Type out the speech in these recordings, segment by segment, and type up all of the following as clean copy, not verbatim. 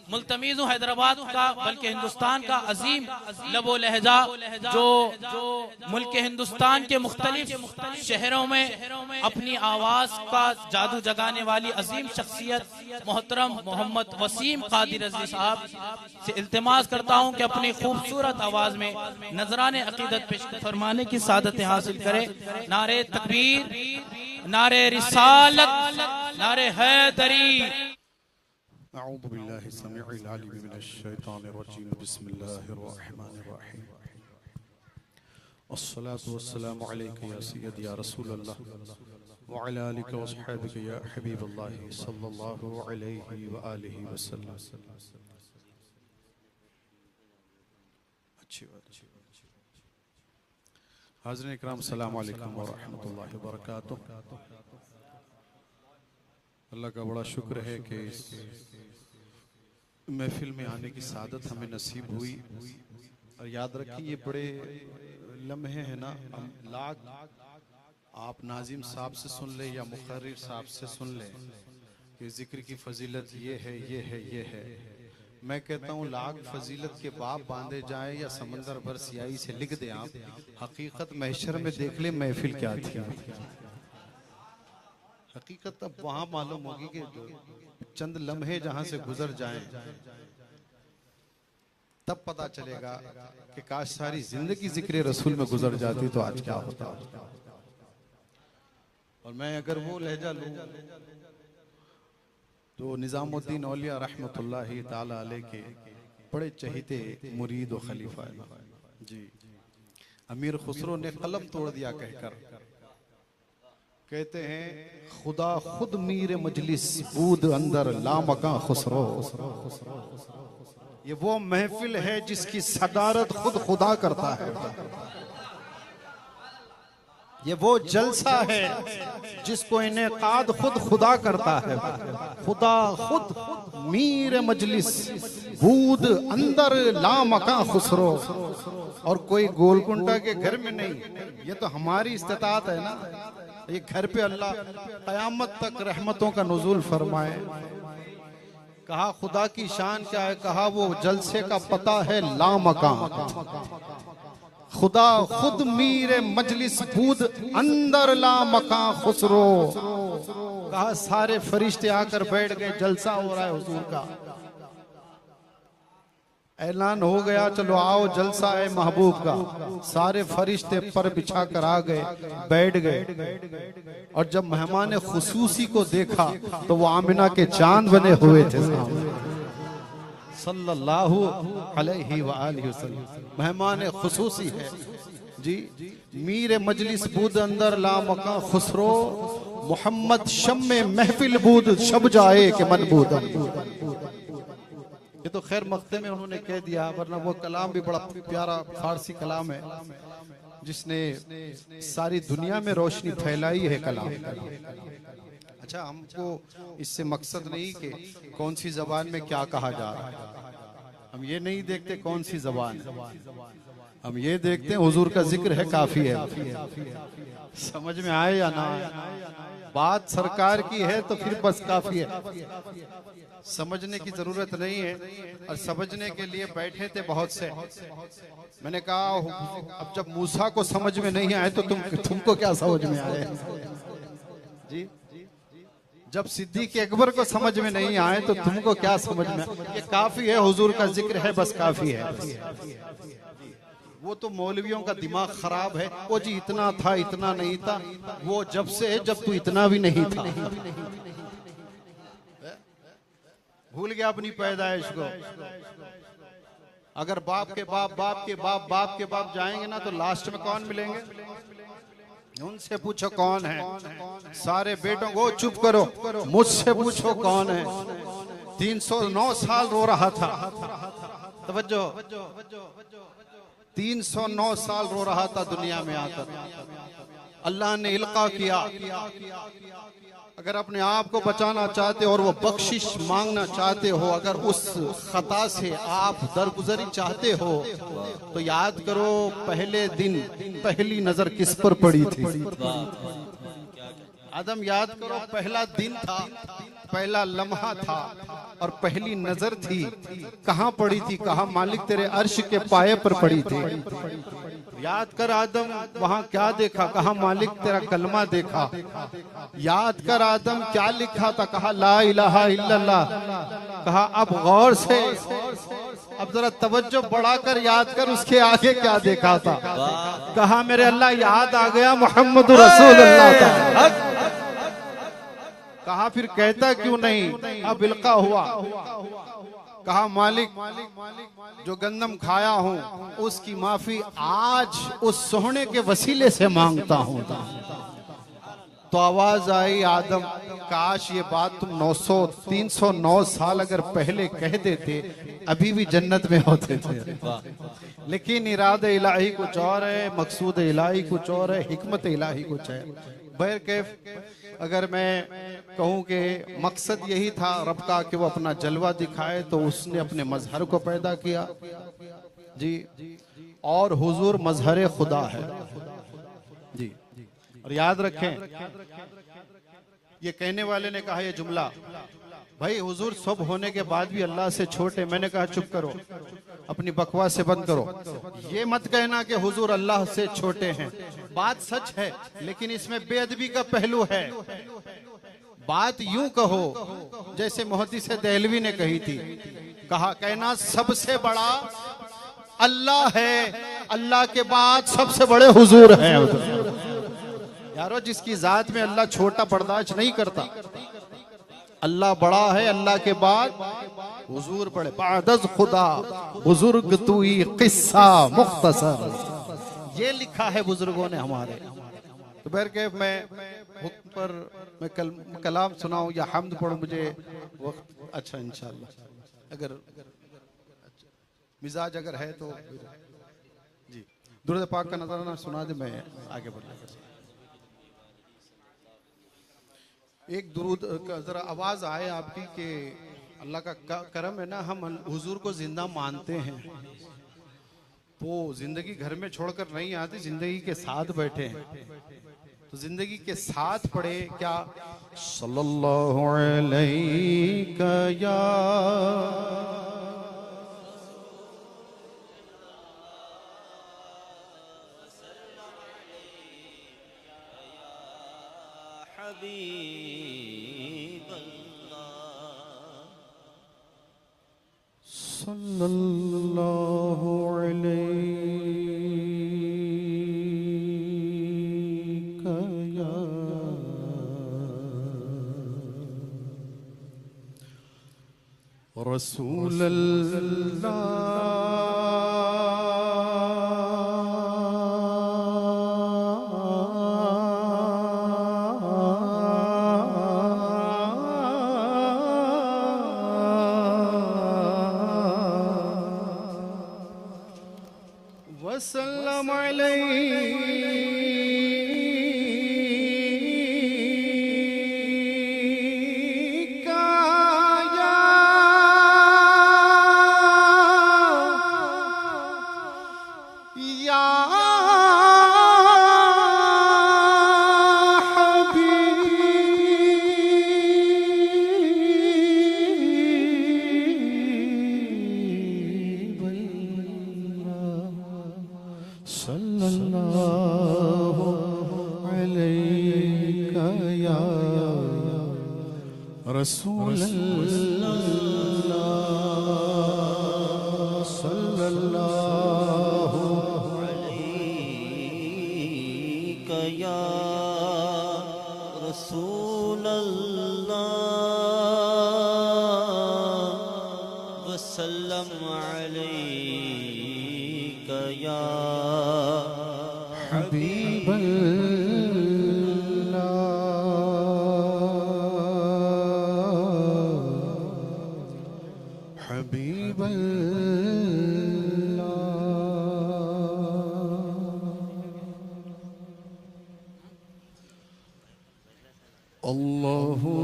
मुल्तमीज़ हूँ हैदराबाद का बल्कि हिंदुस्तान का अजीम लबो लहजा जो मुल्क हिंदुस्तान के मुख्तलिफ शहरों में अपनी आवाज का जादू जगाने वाली अजीम शख्सियत मोहतरम मोहम्मद वसीम कादिर रज़ी साहब से इल्तिमास करता हूँ कि अपनी खूबसूरत आवाज में नजराने अकीदत पेश फरमाने की सादत हासिल करे। नारे तकबीर, नारे रिसालत, नारे हैदरी। अऊज़ु बिल्लाहि समीउल अलीम मिनश शैतानिर रजीम। बिस्मिल्लाहिर रहमानिर रहीम। अस्सलातु वस्सलामु अलैका या सय्यदी या रसूलल्लाह व अला आलिका व अस्हाबिका या हबीबल्लाह सल्लल्लाहु अलैहि व आलिहि वसल्लम। अच्छी बात। हाज़िरीन इकराम, अस्सलामु अलैकुम व रहमतुल्लाहि व बरकातुहू। अल्लाह का बड़ा शुक्र है कि इस महफिल में आने की सादत हमें नसीब हुई। और याद रखिए, ये बड़े लम्हे हैं ना, हम लाख आप नाजिम साहब से सुन ले या मुखर्रिर साहब से सुन ले कि जिक्र की फजीलत ये है, ये है, ये है। मैं कहता हूँ लाख फजीलत के बाप बांधे जाए या समंदर भर सियाही से लिख दे आप, हकीकत महशर में देख ले महफिल क्या थी। हकीकत अब वहां मालूम होगी कि चंद लम्हे जहां से गुजर जाएं तब पता चलेगा कि काश सारी जिंदगी जिक्र रसूल में गुजर जाती तो आज क्या होता। और मैं अगर वो लहजा लूं तो निजामुद्दीन औलिया रहमतुल्लाहि ताला अलैह के बड़े चहीते मुरीद और खलीफा जी अमीर खुसरो ने कलम तोड़ दिया कहकर, कहते हैं खुदा खुद मीर मजलिस बूद अंदर लामका खुसरो। ये वो महफिल है जिसकी सदारत खुद खुदा करता है। ये वो जलसा है जिसको इनेकाद खुद खुदा करता है। खुदा खुद मीर मजलिस बूद अंदर लामका खुसरो। और कोई गोलकुंडा के घर में नहीं, ये तो हमारी इस्तिताअत है ना। ये घर पे अल्लाह कयामत तक रहमतों का नुज़ूल फरमाए। कहा खुदा की शान क्या है, कहा वो जलसे का पता है लामका। खुदा खुद मीर मजलिस बूद अंदर लामका खुसरो। कहा सारे फरिश्ते आकर बैठ गए, जलसा हो रहा है हुजूर का। ऐलान हो गया, चलो आओ जलसा है महबूब का। सारे फरिश्ते पर बिछा कर आ गए, बैठ गए। और जब मेहमान खुसूसी को देखा तो वो आमिना के चांद बने हुए थे सल्लल्लाहु अलैहि व आलिहि वसल्लम। मेहमान खुसूसी है जी, मीर मजलिस बूद अंदर लामका खुसरो। मोहम्मद शम्मे महफिल बूद शब जाए के मन बूद। ये तो खैर मक्ते में उन्होंने कह दिया, वरना वो कलाम भी बड़ा प्यारा फारसी कलाम है जिसने सारी दुनिया में रोशनी फैलाई है कलाम। अच्छा, हमको इससे मकसद नहीं कि कौन सी जबान में क्या कहा जा रहा है, हम ये नहीं देखते कौन सी जबान है, हम ये देखते हैं हुजूर का जिक्र है काफी है। समझ में आए या ना आए, बात सरकार की है तो फिर बस काफी है। समझने की जरूरत नहीं है। और समझने के लिए बैठे थे बहुत से। मैंने कहा अब जब मूसा को समझ में नहीं आए तो तुमको क्या समझ में आए जी। जब सिद्दीक अकबर को समझ में नहीं आए तो तुमको क्या समझ में आए। ये काफी है, हुजूर का जिक्र है, बस काफी है। वो तो मौलवियों का दिमाग खराब है। वो जी इतना था, इतना नहीं था। वो जब से है जब तू इतना भी नहीं था। भूल गया अपनी पैदाइश को। अगर बाप के बाप, बाप के बाप, बाप के बाप जाएंगे ना तो लास्ट में कौन मिलेंगे? उनसे पूछो कौन है। सारे बेटों को चुप करो, मुझसे पूछो कौन है। 309 साल रो रहा था। तवज्जो, 309 साल रो रहा था दुनिया में आकर। अल्लाह ने इल्का किया। अगर अपने आप को बचाना चाहते हो और वो बख्शिश मांगना चाहते हो, अगर उस खता से आप दरगुजरी चाहते हो तो याद करो पहले दिन पहली नजर किस पर पड़ी थी। आदम याद करो, पहला दिन था, पहला लम्हा था और पहली नजर थी। कहाँ पड़ी थी? कहाँ? मालिक तेरे अर्श के पाए पर पड़ी थी। याद कर आदम, वहां क्या देखा? कहा मालिक तेरा कलमा देखा। याद कर आदम, क्या लिखा था? कहा ला इलाहा इल्लल्लाह। कहा अब गौर से, अब जरा तवज्जो बढ़ाकर याद कर, उसके आगे क्या देखा था? कहा मेरे अल्लाह याद आ गया, मोहम्मद रसूलुल्लाह था। कहा फिर कहता क्यों नहीं? अब इल्का हुआ। कहा मालिक जो गंदम खाया हूं उसकी माफी आज उस सोहने के वसीले से मांगता हूं। तो आवाज आई आदम, काश ये बात तुम 309 साल अगर पहले कह देते, अभी भी जन्नत में होते थे। लेकिन इरादे इलाही कुछ और है, मकसूद इलाही कुछ और है, हिकमत इलाही कुछ है। बहरकैफ अगर मैं कहूं कि मकसद यही था रब का कि वो अपना जलवा दिखाए, तो उसने अपने मजहर को पैदा किया जी। और हुजूर मजहर खुदा है जी। और याद रखें, ये कहने वाले ने कहा ये जुमला, भाई हुजूर सब होने के बाद भी अल्लाह से छोटे। मैंने कहा चुप करो, अपनी बकवास से बंद करो। ये मत कहना कि हुजूर अल्लाह से छोटे हैं। बात सच है, लेकिन इसमें बेअदबी का पहलू है। बात यूं कहो जैसे मुहद्दिस देहलवी ने कही थी, कहा कहना सबसे बड़ा अल्लाह है, अल्लाह के बाद सबसे बड़े हुजूर हैं। यारो जिसकी जात में अल्लाह छोटा बर्दाश्त नहीं करता, अल्लाह बड़ा है, अल्लाह के बाद हुजूर बड़े। बादज खुदा बुजुर्ग तूई किस्सा मुख्तसर, ये लिखा है बुजुर्गों ने हमारे। तो बहरकैफ मैं हुक्म पर मैं कलाम सुनाऊं या हम्द पढ़ूं, मुझे वक्त अच्छा इंशाअल्लाह अगर मिजाज अगर है तो जी दुरूद पाक का नजराना सुना दे, मैं आगे बढ़ लूंगा। एक दुरूद का जरा आवाज आए आपकी कि अल्लाह का करम है ना, हम हुजूर को जिंदा मानते हैं। वो जिंदगी घर में छोड़कर नहीं आती, जिंदगी के साथ बैठे हैं। तो जिंदगी के साथ पढ़े क्या? सल्लल्लाहु अलैहि या सल्लल्लाहु अलैका या रसूल वसल्लम अलैका या सल्लल्लाहु अलैका या रसूल अल्लाह, सल्लल्लाहु अलैका या रसूल अल्लाह वसल्लम अलैका या हबीब अल्लाह, हबीब अल्लाह। अल्लाहु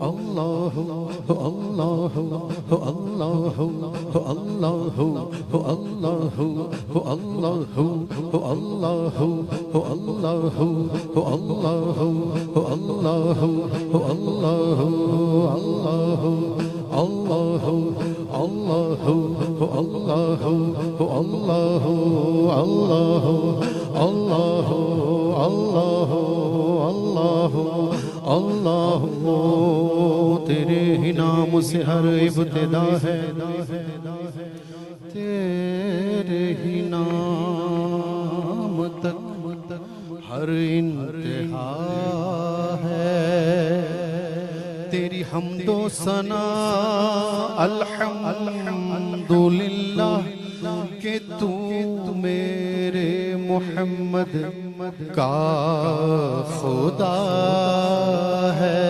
अल्लाह अल्लाह अल्लाह तेरे ही नाम से हर इब्तिदा है, तेरे ही नाम तक हर इंतहा है। तेरी हम्दो सना अल्हम्दुलिल्लाह के तू मेरे मोहम्मद का खुदा है।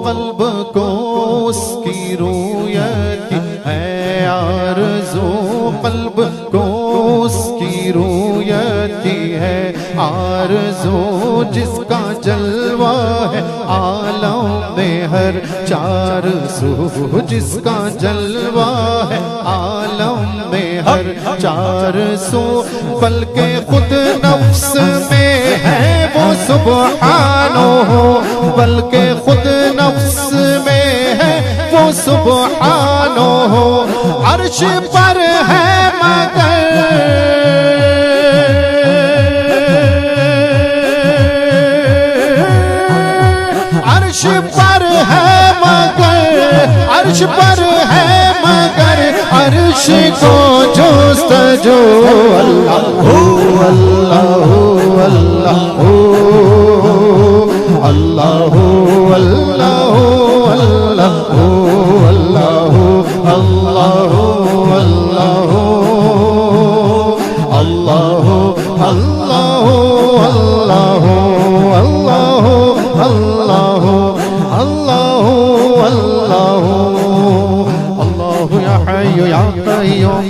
क़ल्ब को उसकी रूयत है आरज़ू, क़ल्ब को उसकी रूयत है आरज़ू, जिसका जलवा है आलम में हर चार सू, जिसका जलवा है आलम में हर चार सू, बल्कि खुद नफ्स में है वो सुब्हानो, बल्कि खुद नफ्स में है वो सुब्हानो, अर्श पर है मगर अर्श पर है मगर, अर्श पर है मगर अर्श को जुस्तजू। अल्लाह अल्लाह अल्लाह अल्लाह अल्लाह अल्लाह अल्लाह अल्लाह अल्लाह अल्लाह अल्लाह अल्लाह अल्लाह अल्लाह अल्लाह या हय्यु या क़य्यूम,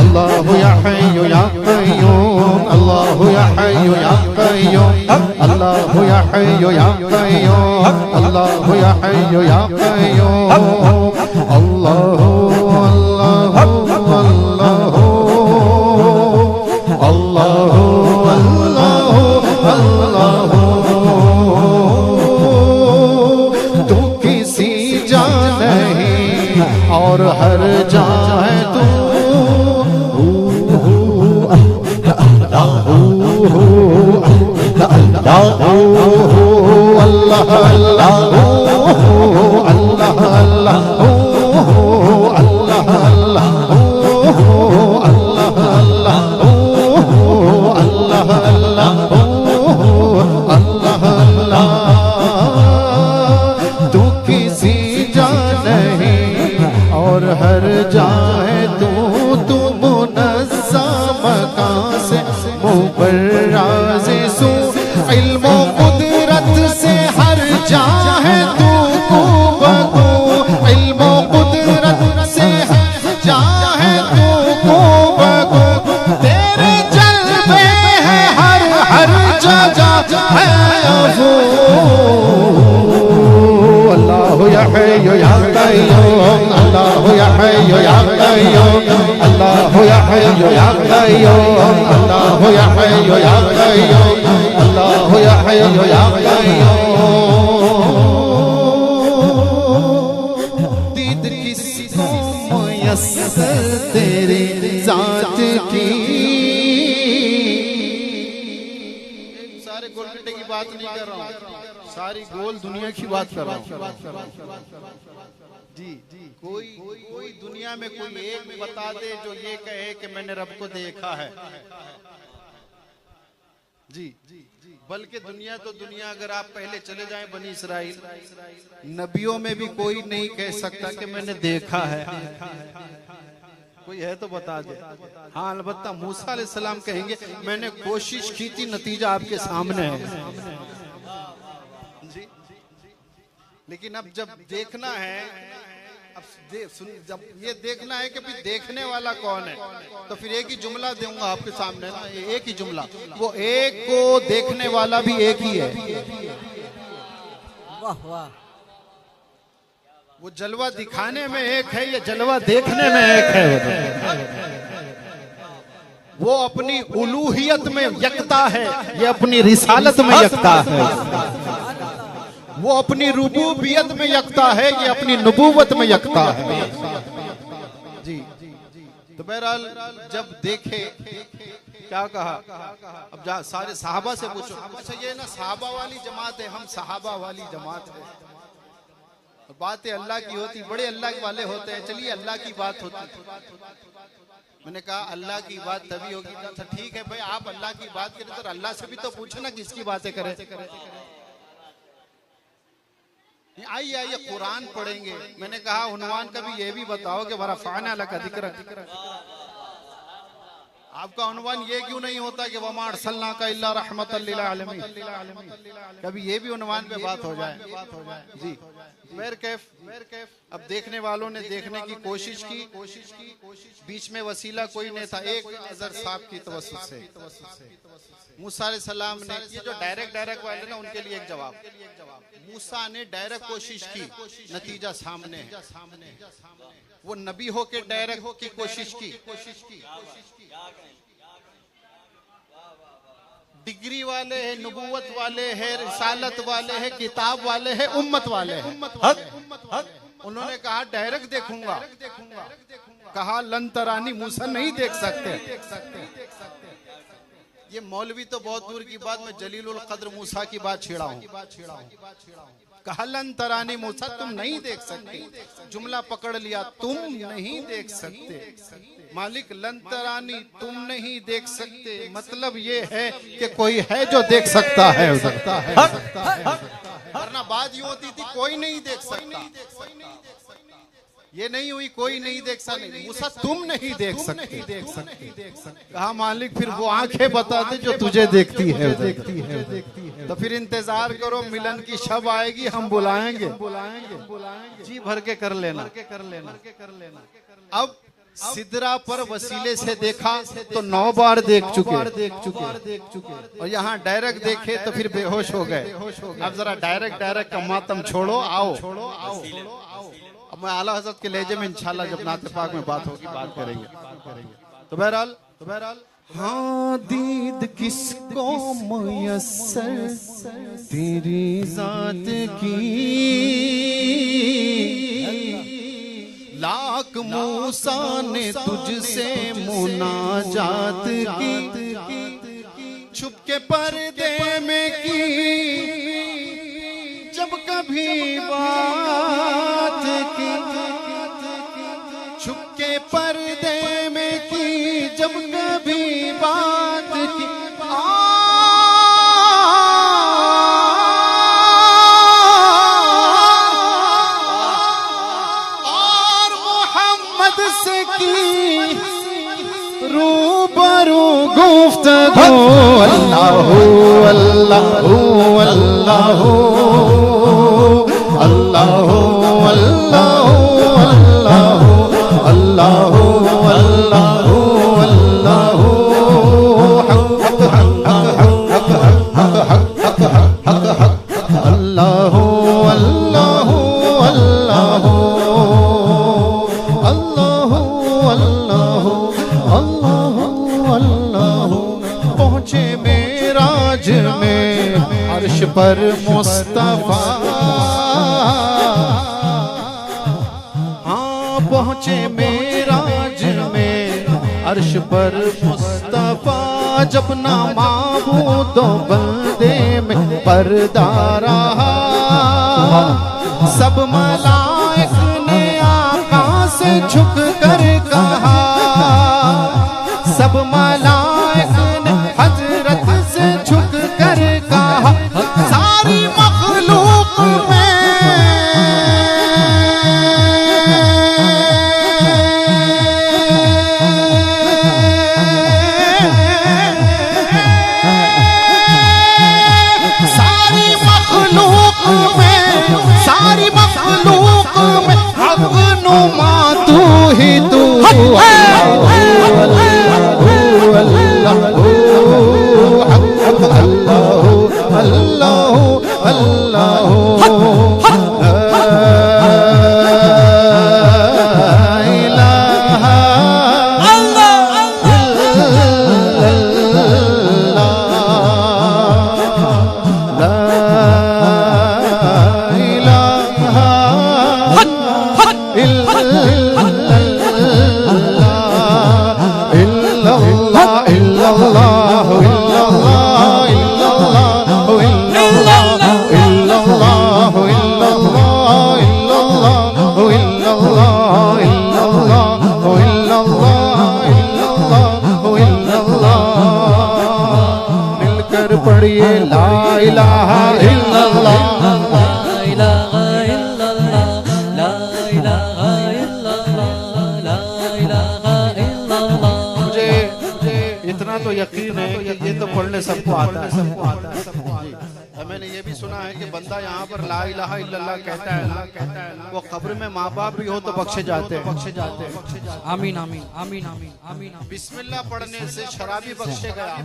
अल्लाह या हय्यु या क़य्यूम, अल्लाह या हय्यु या क़य्यूम, अल्लाह या हय्यु या क़य्यूम, अल्लाह या हय्यु या क़य्यूम, अल्लाह अल्लाह अल्लाह अल्लाह अल्लाह अल्लाह। तू किसी जा नहीं और हर जा है तू, अल्लाह अल्लाह अल्लाह अल्लाह तू किसी जा नहीं और हर जाए तू, तू मुनज़्ज़म मकान से मुबर्राज़ सू, इल्म कुदरत से हर जाए तू कुबकू, इल्म कुदरत से हर जाए तू कुबकू, तेरे जलवे है हर हर जगह है अबू। अल्लाह या हय्यु या क़य्यूम, अल्लाह या हय्यु या क़य्यूम, अल्लाह या हय्यु या क़य्यूम, अल्लाह या हय्यु या क़य्यूम, अल्लाह या हय्यु या क़य्यूम। दीद किसको मुयस्सर तेरी ज़ात की, सारे गोलगट्टे की बात नहीं कर रहा हूँ, सारी गोल दुनिया की बात कर रहा हूँ जी। कोई दुनिया में कोई एक बता दे जो ये कहे कि मैंने रब को देखा है जी। बल्कि दुनिया तो दुनिया, अगर आप पहले चले जाएं बनी इसराइल, नबियों में भी कोई नहीं कह सकता कि मैंने देखा है। कोई है तो बता दे। हाँ, अलबत्ता मूसा अलैहिस्सलाम कहेंगे मैंने कोशिश की थी, नतीजा आपके सामने है जी। लेकिन अब जब देखना है, अब जब ये देखना है कि फिर देखने वाला कौन है, तो फिर एक ही जुमला दूंगा आपके सामने ना, एक ही जुमला। वो एक को देखने वाला भी एक ही है। वाह वाह। वो जलवा दिखाने में एक है, ये जलवा देखने में एक है। वो अपनी उलूहियत में यकता है, ये अपनी रिसालत में यकता है। वो अपनी रुबूबियत में यकता है, ये अपनी नबूवत में यकता है जी। तो बहरहाल जब देखे क्या कहा, अब सारे सहाबा से पूछो। अच्छा ये ना सहाबा वाली जमात है, हम सहाबा वाली जमात है। बातें अल्लाह की होती, बड़े अल्लाह वाले होते हैं, चलिए अल्लाह की बात होती। मैंने कहा अल्लाह की बात तभी होगी। अच्छा ठीक है भाई, आप अल्लाह की बात करें तो अल्लाह से भी तो पूछो ना किसकी बातें करें। आइए आइए कुरान पढ़ेंगे। मैंने कहा उन्वान का भी ये भी बताओ कि वरफ़अना लका ज़िक्रक। आपका उन्वान ये क्यों नहीं होता कि वमा अरसलनाका इल्ला रहमतल लिल आलमीन। कभी ये भी उन्वान पे बात हो जाए जी। कैफ अब देखने वालों ने देखने की कोशिश की, बीच में वसीला कोई नहीं था, एक अज़र साहब की तवस्सुत से मूसा अलैहिस्सलाम ने, ये जो डायरेक्ट वाले ना उनके लिए एक जवाब। मूसा ने डायरेक्ट कोशिश की, नतीजा सामने है। वो नबी हो के डायरेक्ट की कोशिश की। डिग्री वाले हैं, नबूवत वाले हैं, रिसालत वाले हैं, किताब वाले हैं, उम्मत वाले हैं। उन्होंने कहा डायरेक्ट देखूंगा। कहा लन तरानी, मूसा नहीं देख सकते। ये मौलवी तो बहुत दूर की बात, मैं जलीलुल कद्र मूसा की बात छेड़ा हूँ। कहा लन तरानी मूसा, तुम नहीं देख सकते। जुमला पकड़ लिया, तुम नहीं देख सकते। मालिक लन तरानी, तुम नहीं देख सकते, मतलब ये है कि कोई है जो देख सकता है। वरना बात यूं होती थी कोई नहीं देख सकता, ये नहीं हुई कोई नहीं देख सकता। मूसा तुम नहीं देख सकते। कहा मालिक फिर वो आंखें बताते जो तुझे देखती है। तो फिर इंतजार करो, मिलन की शब आएगी, हम बुलाएंगे जी भर के कर लेना। अब सिदरा पर वसीले से देखा तो 9 बार देख चुके और यहाँ डायरेक्ट देखे तो फिर बेहोश हो गए। अब जरा डायरेक्ट का मातम छोड़ो, आओ। अब मैं आला हजरत के लहजे में इंशाल्लाह जब नाते पाक में बात होगी बात करेंगे। तो बहरहाल हाँ, दीद किसको मुयस्सर तेरी जात की, लाख मूसा ने तुझसे मुनाजात की, छुप के पर्दे में की जब कभी बात की, छुप के पर्दे में की जब कभी बात की। और मोहम्मद से की रूबरू गुफ्तगू। अल्लाहू अल्लाहू अल्लाहू अल्लाहू अल्लाहू अल्लाहू अल्लाहू अल्लाहू अल्लाहू अल्लाहू अल्लाहू अल्लाहू। पहुँचे मेराज में अर्श पर मुस्तफा, हाँ पहुँचे मेराज में अर्श पर मुस्तफा। जब ना माबूदों बंदे में पर्दा रहा, सब मलाइक ने आका से झुक कर कहा, सब मलाइक ने हजरत से झुक कर कहा, सारी मखलूक में सारी मखलूक में हक नुमा तू ही तू, मिलकर पढ़िए ला इलाहा इल्लल्लाह, ला इलाहा इल्लल्लाह, ला इलाहा इल्लल्लाह, ला इलाहा इल्लल्लाह। मुझे इतना तो यकीन है कि ये तो पढ़ने सबको आता है, सबको आता है, सबको आता है। मैंने ये भी सुना है कि बंदा यहाँ पर ला इलाहा इल्लल्लाह कहता है ना, वो कब्र में माँ बाप भी हो तो बख्शे जाते हैं, बख्शे जाते हैं। आमीन आमीन आमीन आमीन आमीन। बिस्मिल्लाह पढ़ने से शराबी बख्शे गया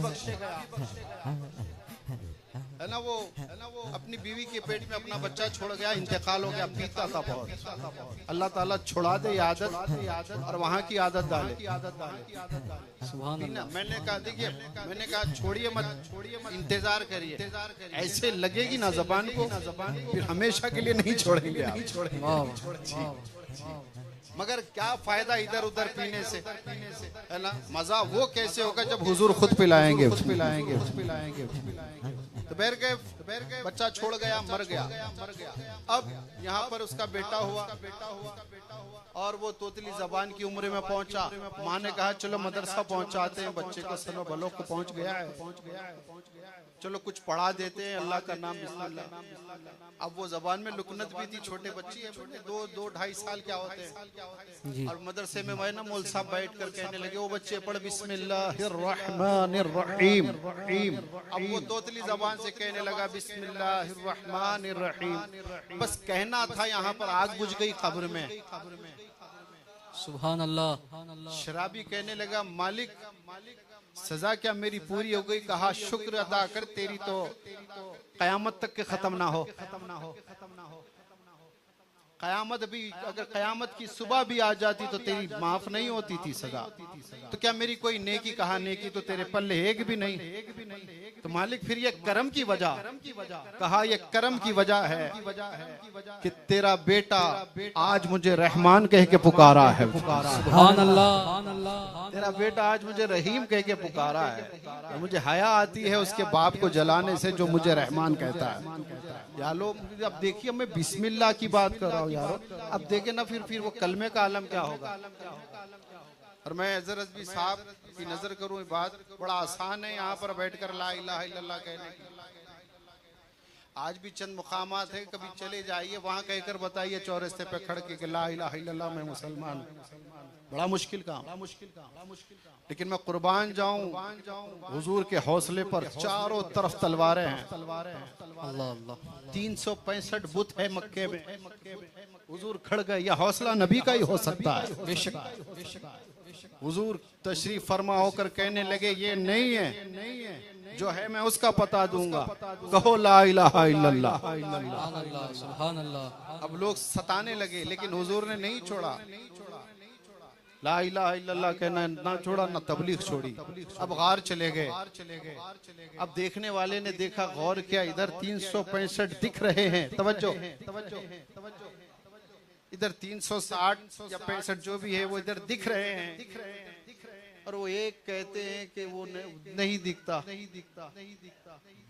है ना, वो अपनी बीवी के पेट में अपना बच्चा छोड़ गया, इंतकाल हो गया, पीता था बहुत। अल्लाह ताला छुड़ा दे आदत और वहाँ की आदत डाले। सुभान अल्लाह। मैंने कहा देखिए, मैंने कहा छोड़िए मत, इंतजार करिए, ऐसे लगेगी ना जबान को, फिर हमेशा के लिए नहीं छोड़ेंगे आप। मगर क्या फायदा इधर उधर पीने से, है ना। मजा वो कैसे होगा जब हुजूर खुद पिलाएंगे, तो बैर के बच्चा छोड़ गया, मर गया। अब यहाँ पर उसका बेटा हुआ और वो तोतली जबान की उम्र में पहुंचा। माँ ने कहा चलो मदरसा पहुंचाते हैं बच्चे को, सनो भलो को पहुंच गया है, चलो कुछ पढ़ा देते हैं, अल्लाह का नाम बिस्मिल्लाह। अब वो जबान में लुकनत भी थी, छोटे बच्ची है, 2-2-2.5 साल क्या होते हैं। और मदरसे में मैं ना मौल साहब बैठ कर कहने लगे वो बच्चे पढ़ बिस्मिल्लाहिर्रहमानिर्रहीम। अब वो तोतली जबान से कहने लगा बिस्मिल्लाहिर्रहमानिर्रहीम। बस कहना था, यहाँ पर आग बुझ गई कब्र में। सुभान अल्लाह। शराबी कहने लगा मालिक सजा क्या मेरी पूरी हो गई? कहा शुक्र अदा कर, तेरी तो कयामत तक के खत्म ना हो। कयामत भी, अगर कयामत की सुबह भी आ जाती तो तेरी माफ नहीं होती थी सजा। तो क्या मेरी कोई नेकी? कहा नेकी तो तेरे पल्ले एक भी नहीं। तो मालिक फिर ये करम की वजह? कहा ये करम की वजह है कि तेरा बेटा आज मुझे रहमान कह के पुकारा है। सुभान अल्लाह। तेरा बेटा आज मुझे रहीम कह के पुकारा है। तो मुझे हया आती है उसके बाप को जलाने से जो मुझे रहमान कहता है। यारो अब देखिए, मैं बिस्मिल्लाह की बात कर रहा हूँ यारो। अब देखे ना फिर वो कलमे का आलम क्या होगा। और मैं अजहर रज़वी साहब की नजर करूँ, बात बड़ा आसान है यहाँ पर बैठकर ला इलाहा इल्लल्लाह कहने की। आज भी चंद मुकामात है, कभी चले जाइए वहाँ कहकर बताइए चौरस्ते पे खड़ के ला इलाहा इल्लल्लाह मैं मुसलमान हूँ। बड़ा मुश्किल काम। लेकिन मैं कुर्बान जाऊं हुजूर के हौसले पर। चारों तरफ तलवारें हैं। अल्लाह अल्लाह। 365 बुत है मक्के में, हुजूर खड़ गए। यह हौसला नबी का ही हो सकता है। बेशक। हुजूर तशरीफ फरमा होकर कहने लगे ये नहीं है, जो है मैं उसका पता दूंगा, कहो ला इलाहा इल्लल्लाह। सुभान अल्लाह। अब लोग सताने लगे, लेकिन हुजूर ने नहीं छोड़ा। ला इलाहा इल्लल्लाह कहना ना छोड़ा, ना तबलीग छोड़ी। अब गार चले गए। अब देखने वाले ने देखा, गौर किया, इधर 365 दिख रहे हैं। तवज्जो, इधर 360 या 65 जो भी है वो इधर दिख रहे हैं। और वो एक कहते हैं कि वो नहीं दिखता।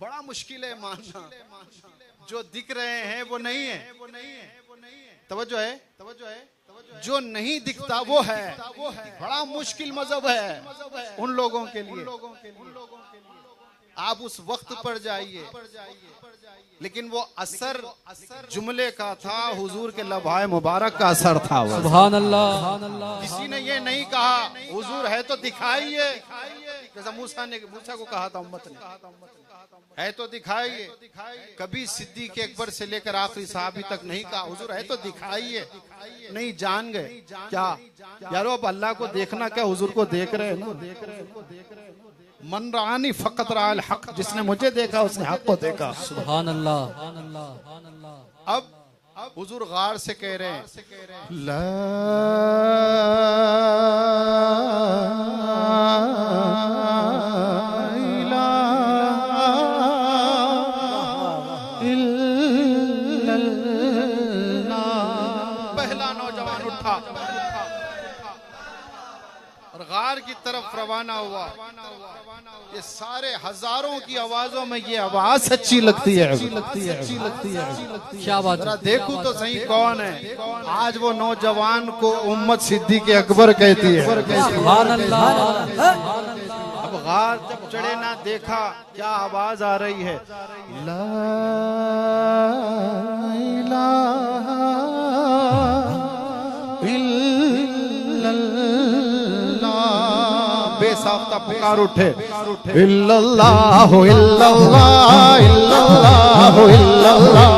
बड़ा मुश्किल है मानना, जो दिख रहे हैं वो नहीं है। तवज्जो है, जो नहीं दिखता वो है। बड़ा मुश्किल मजहब है उन लोगों के लिए। आप उस वक्त पर जाइए, लेकिन वो असर जुमले का था, हुजूर के लबाए मुबारक का असर था। सुभान अल्लाह। किसी ने ये नहीं कहा हुजूर है तो दिखाइए, जैसा मूसा को कहा था उम्मत ने, है तो दिखाइए। कभी सिद्दीक अकबर से लेकर आखिरी सहाबी तक नहीं कहा हुजूर है तो दिखाइए। नहीं, जान गए क्या यारो, अब अल्लाह को देखना क्या, हुजूर को देख रहे हैं ना। मन रानी फकत राल हक, जिसने मुझे देखा उसने हक को देखा। सुभान अल्लाह। अब हुजूर गार से कह रहे हैं ला गार की तरफ रवाना हुआ। ये सारे हजारों की आवाजों में ये आवाज अच्छी लगती है। क्या बात है। देखूं तो सही कौन है। आज वो नौजवान को उम्मत सिद्दीक अकबर कहती है। सुभान अल्लाह। अब गार जब चढ़े ना, देखा क्या आवाज आ रही है, ला इलाहा बेसाख्ता पुकार उठे, इल्लल्लाहु इल्लल्लाह इल्लल्लाहु इल्लल्लाह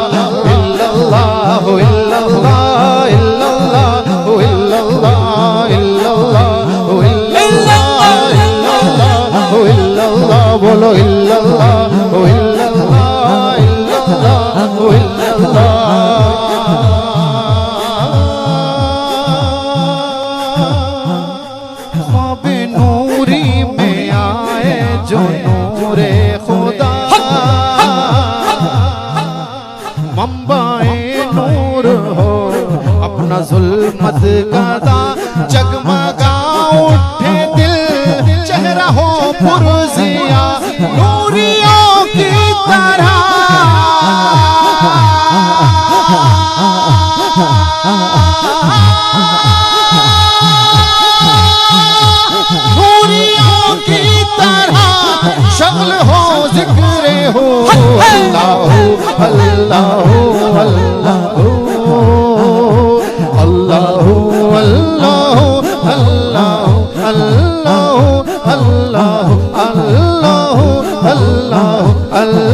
इल्लल्लाहु इल्लल्लाह इल्लल्लाहु इल्लल्लाह इल्लल्लाहु इल्लल्लाहु इल्लल्लाह, बोलो इल्लल्लाहु इल्लल्लाह इल्लल्लाहु इल्लल्लाह। जो नूरे खुदा मंबाए नूर हो, अपना जुल्मत गदा जगमगा उठे दिल, चेहरा हो पुरजिया नूरियों की तरह। नूरियों की तरह शक्ल हो, जिक्र हो, अल्लाह अल्लाह अल्लाह अल्लाह अल्लाह अल्लाह अल्लाह अल्लाह अल्लाह अल्लाह अल्लाह अल्लाह।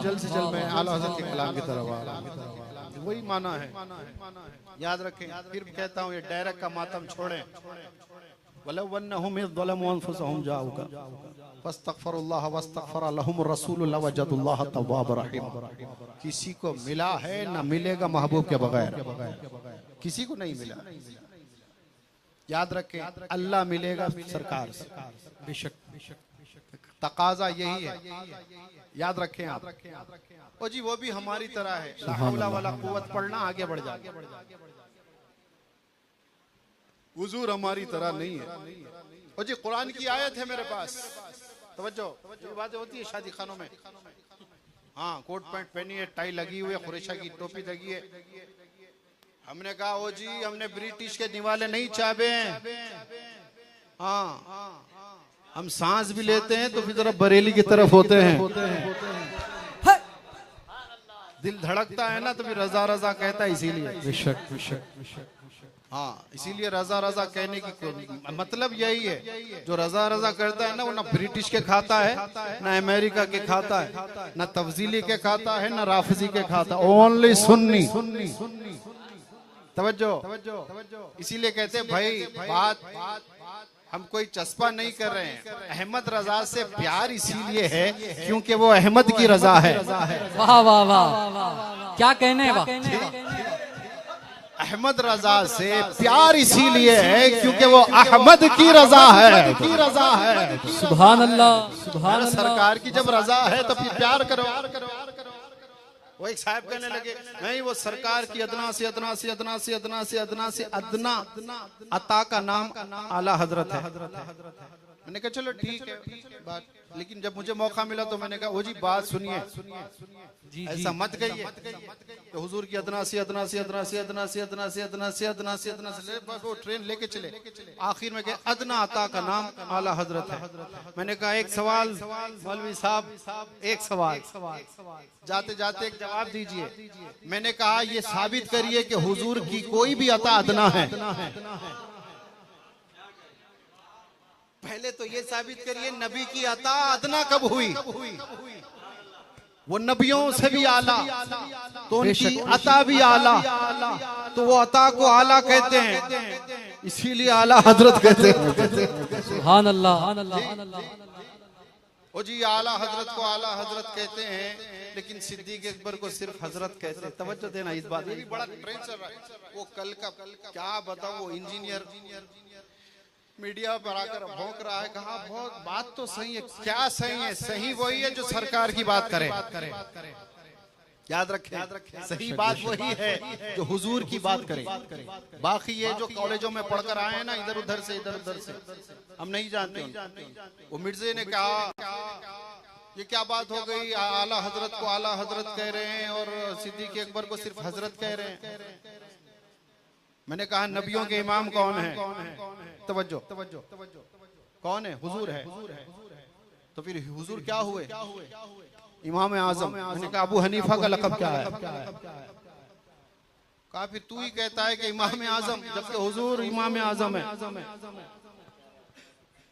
जल्द से जल्द मैं आला हज़रत के कलाम की तरफ आ रहा हूं। वही माना है, याद रखें। फिर कहता हूँ ये डायरेक्ट का मातम छोड़ें। वलवन्नहुम ज़लमू अनफुसहुम जाऊका फस्तगफरुल्लाह वस्तगफर लहुम रसूलुल्लाह वजदुल्लाह तव्वाब रहीम। किसी को मिला है ना मिलेगा महबूब के बगैर, किसी को नहीं मिला। याद रखें, अल्लाह मिलेगा सरकार से, बेशक तकाजा यही है। याद रखें आप। ओ जी वो भी हमारी तरह है, ला हौला वला कुव्वत पढ़ना आगे बढ़ जाए। हुजूर हमारी तरह नहीं है। ओ जी कुरान की आयत है मेरे पास, तवज्जो। ये बातें होती है शादी खानों में। हाँ, कोट पैंट पहनी है, टाई लगी हुई है, कुरैशा की टोपी लगी है। हमने कहा ओ जी हमने ब्रिटिश के निवाले नहीं चाहे हैं। हाँ, हम सांस भी लेते हैं तो फिर जरा बरेली की तरफ होते हैं। दिल धड़कता है ना तो फिर रजा रजा कहता है, इसीलिए। हाँ, इसीलिए रजा रजा कहने की मतलब यही है, जो रजा रजा करता है ना वो ना ब्रिटिश के खाता है, ना अमेरिका के खाता है, ना तफजीली के खाता है, ना राफजी के खाता, ओनली सुन्नी। तवज्जो। इसीलिए कहते भाई बात हम कोई चस्पा नहीं कर रहे हैं, अहमद रजा से प्यार इसीलिए है क्योंकि वो अहमद की रजा है। वाह वाह वाह, क्या कहने वाह। अहमद रजा से प्यार इसीलिए है क्योंकि वो अहमद की रजा है। सुभान अल्लाह, सुभान अल्लाह। सरकार की जब रजा है तो फिर प्यार करो। वो एक साहब कहने लगे नहीं, वो सरकार की अदना से अदना से अदना से अदना से अदना से अदना अता का नाम आला हजरत है। मैंने कहा चलो ठीक है बात, लेकिन जब मुझे मौका मिला तो मैंने कहा वो जी बात सुनिए, ऐसा मत कहिए तो हुजूर की अदना से अदना से अदना से अदना से अदना से अदना से अदना से अदना से बस वो ट्रेन लेके चले, आखिर में कहे अदना अता का नाम आला हजरत है। मैंने कहा एक सवाल मौलवी साहब, एक सवाल, जाते जाते एक जवाब दीजिए। मैंने कहा ये साबित करिए कि हुजूर की कोई भी अता अदना है। पहले तो ये साबित करिए नबी की अता अदना कब हुई? वो नबियों से भी आला, तो उनकी अता भी आला, तो वो अता को आला कहते हैं, इसीलिए आला हजरत कहते हैं। सुभान अल्लाह। ओ जी आला हजरत को आला हजरत कहते हैं, लेकिन सिद्दीक अकबर को सिर्फ हजरत कहते हैं। तवज्जो देना इस बात, ये भी बड़ा ट्रेंड चल रहा है। वो कल का क्या बताओ, वो इंजीनियर मीडिया पर आकर भौंक रहा है, कहा बहुत बात तो सही है। क्या सही है? सही वही है जो सरकार की बात करे। याद रखें, सही बात वही है जो हुजूर की बात करे। बाकी ये जो कॉलेजों में पढ़कर आए हैं ना, इधर उधर से हम नहीं जानते। वो मिर्जे ने कहा ये क्या बात हो गई, आला हजरत को आला हजरत कह रहे हैं और सिद्दीक अकबर को सिर्फ हजरत कह रहे हैं। मैंने कहा नबियों के इमाम कौन है? तवज्जो, कौन है? हुजूर है। तो फिर हुजूर क्या हुए? इमाम आजम। मैंने कहा अबू हनीफा का लक़ब क्या है? कहा फिर तू ही कहता है कि इमाम आजम, जबकि हुजूर इमाम आजम है।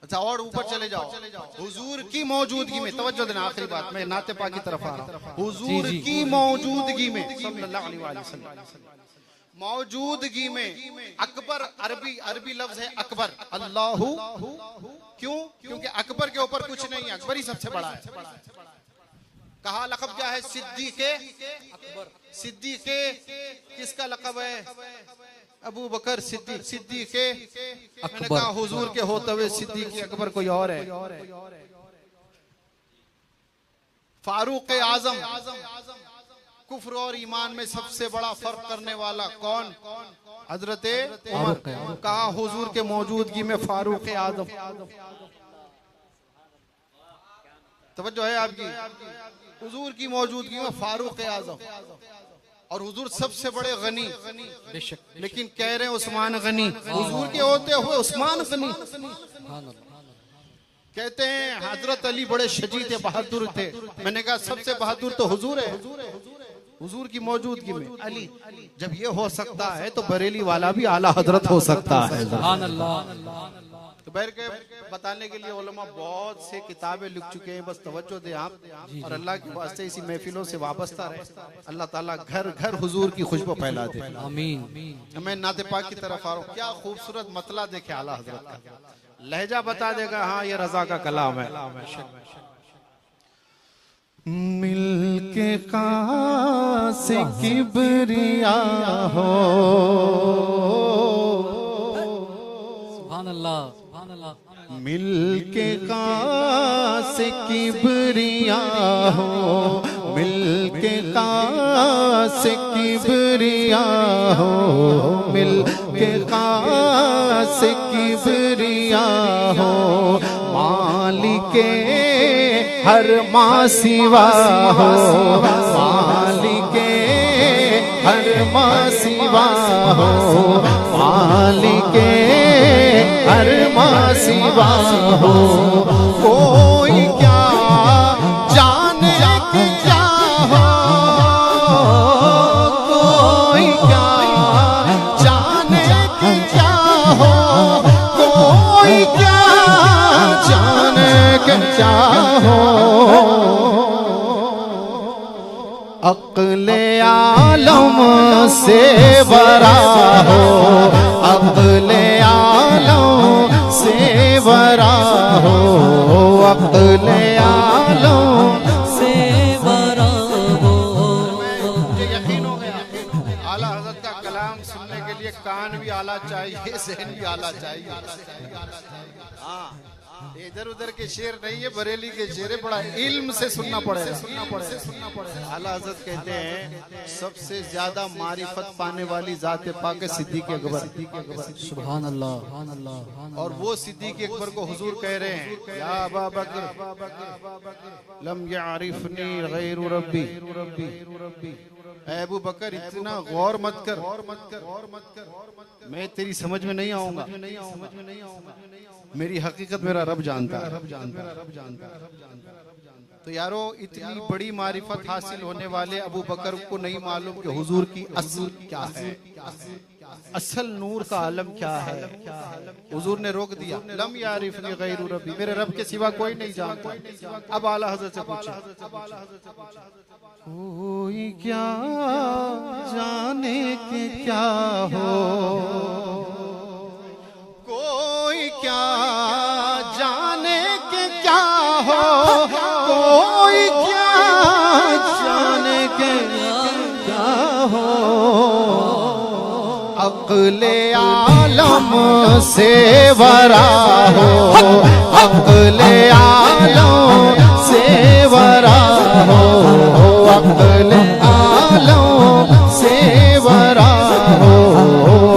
अच्छा और ऊपर चले जाओ, हुजूर की मौजूदगी में, तवज्जो देना आखिरी बात, मैं नाते पाक की तरफ आ रहा हूं। हुजूर की मौजूदगी में सल्लल्लाहु अलैहि वसल्लम, मौजूदगी में अकबर, अरबी लफ्ज है अकबर, अल्लाहु। क्यों? क्योंकि अकबर के ऊपर कुछ नहीं है, अकबर ही सबसे बड़ा है। कहा लक़ब क्या है? सिद्दीक़े अकबर। सिद्दीक़े किसका लक़ब है? अबू बकर सिद्दीक़, सिद्दीक़े। मैंने कहा हुजूर के होते हुए सिद्दीक़ अकबर कोई और है। फारूक आजम, कुफ्र और ईमान में सबसे बड़ा फर्क करने वाला कौन? हजरत उमर। कहा हुजूर के मौजूदगी में फारूक आजम। तवज्जो है आपकी? हुजूर की मौजूदगी में फारूक आजम, और हुजूर सबसे बड़े गनी, लेकिन कह रहे हैं उस्मान गनी। हुजूर के होते हुए उस्मान गनी। कहते हैं हजरत अली बड़े शजीद बहादुर थे। मैंने कहा सबसे बहादुर तो हुजूर है। हुजूर की मौजूदगी में अली, जब ये हो सकता है तो बरेली वाला भी आला हजरत हो सकता है। तो बैर के बताने के लिए उलमा बहुत से किताबें लिख चुके हैं, बस तवज्जो दे आप, और अल्लाह के वास्ते इसी महफिलों से वाबस्ता रहे। अल्लाह ताला घर घर हुजूर की खुशबू फैला दे, आमीन। मैं नाते पाक की तरफ आ रहा हूँ। क्या खूबसूरत मतला देखे आला हजरत का, लहजा बता देगा हाँ ये रजा का कलाम है। मिलके कासे किबरिया हो, सुभान अल्लाह, सुभान अल्लाह। मिलके कासे किबरिया हो, मिलके कासे किबरिया हो, मिलके कासे किबरिया हो, मालिके हर माँ सिवा हो, मालिके हर माँ सिवा हो, मालिके हर माँ सिवा हो। कोई क्या जाने कि क्या हो, कोई क्या जाने कि क्या हो, अक्ले आलम से बरा हो, अक्ले आलम से बरा हो, अक्ले आलम से बरा हो। मुझे यकीन हो गया आला हजरत का कलाम सुनने के लिए कान भी आला चाहिए, ज़हन भी आला चाहिए। हाँ, इधर उधर के शेर नहीं है, बरेली के शेर है, बड़ा इल्म से सुनना पड़ेगा। आला हजरत कहते हैं सबसे ज्यादा मारिफत पाने वाली जात पाक है सिद्दीक़ अकबर। सुभान अल्लाह, सुभान अल्लाह। और वो सिद्दीक़ अकबर को हुजूर कह रहे हैं, या अबा बकर लम यारिफनी गैरु रब्बी, ऐ अबू बकर इतना गौर मत कर, मैं तेरी समझ में नहीं आऊंगा, मेरी हकीकत मेरा रब जानता है। तो यारो इतनी बड़ी मारिफत हासिल होने वाले अबू बकर को नहीं मालूम कि हुजूर की असल क्या है, असल नूर का आलम क्या है। हुजूर ने रोक दिया, लम यारिफनी गैरु रब्बी, मेरे रब के सिवा कोई नहीं जानता। अब आला हज़रत से पूछे, कोई क्या जाने के क्या हो, कोई क्या जाने के क्या हो, कोई क्या जाने के क्या हो, अक्ले आलम से बरा हो, अक्ले आलम से बरा हो, अक्ले आलम से बरा हो,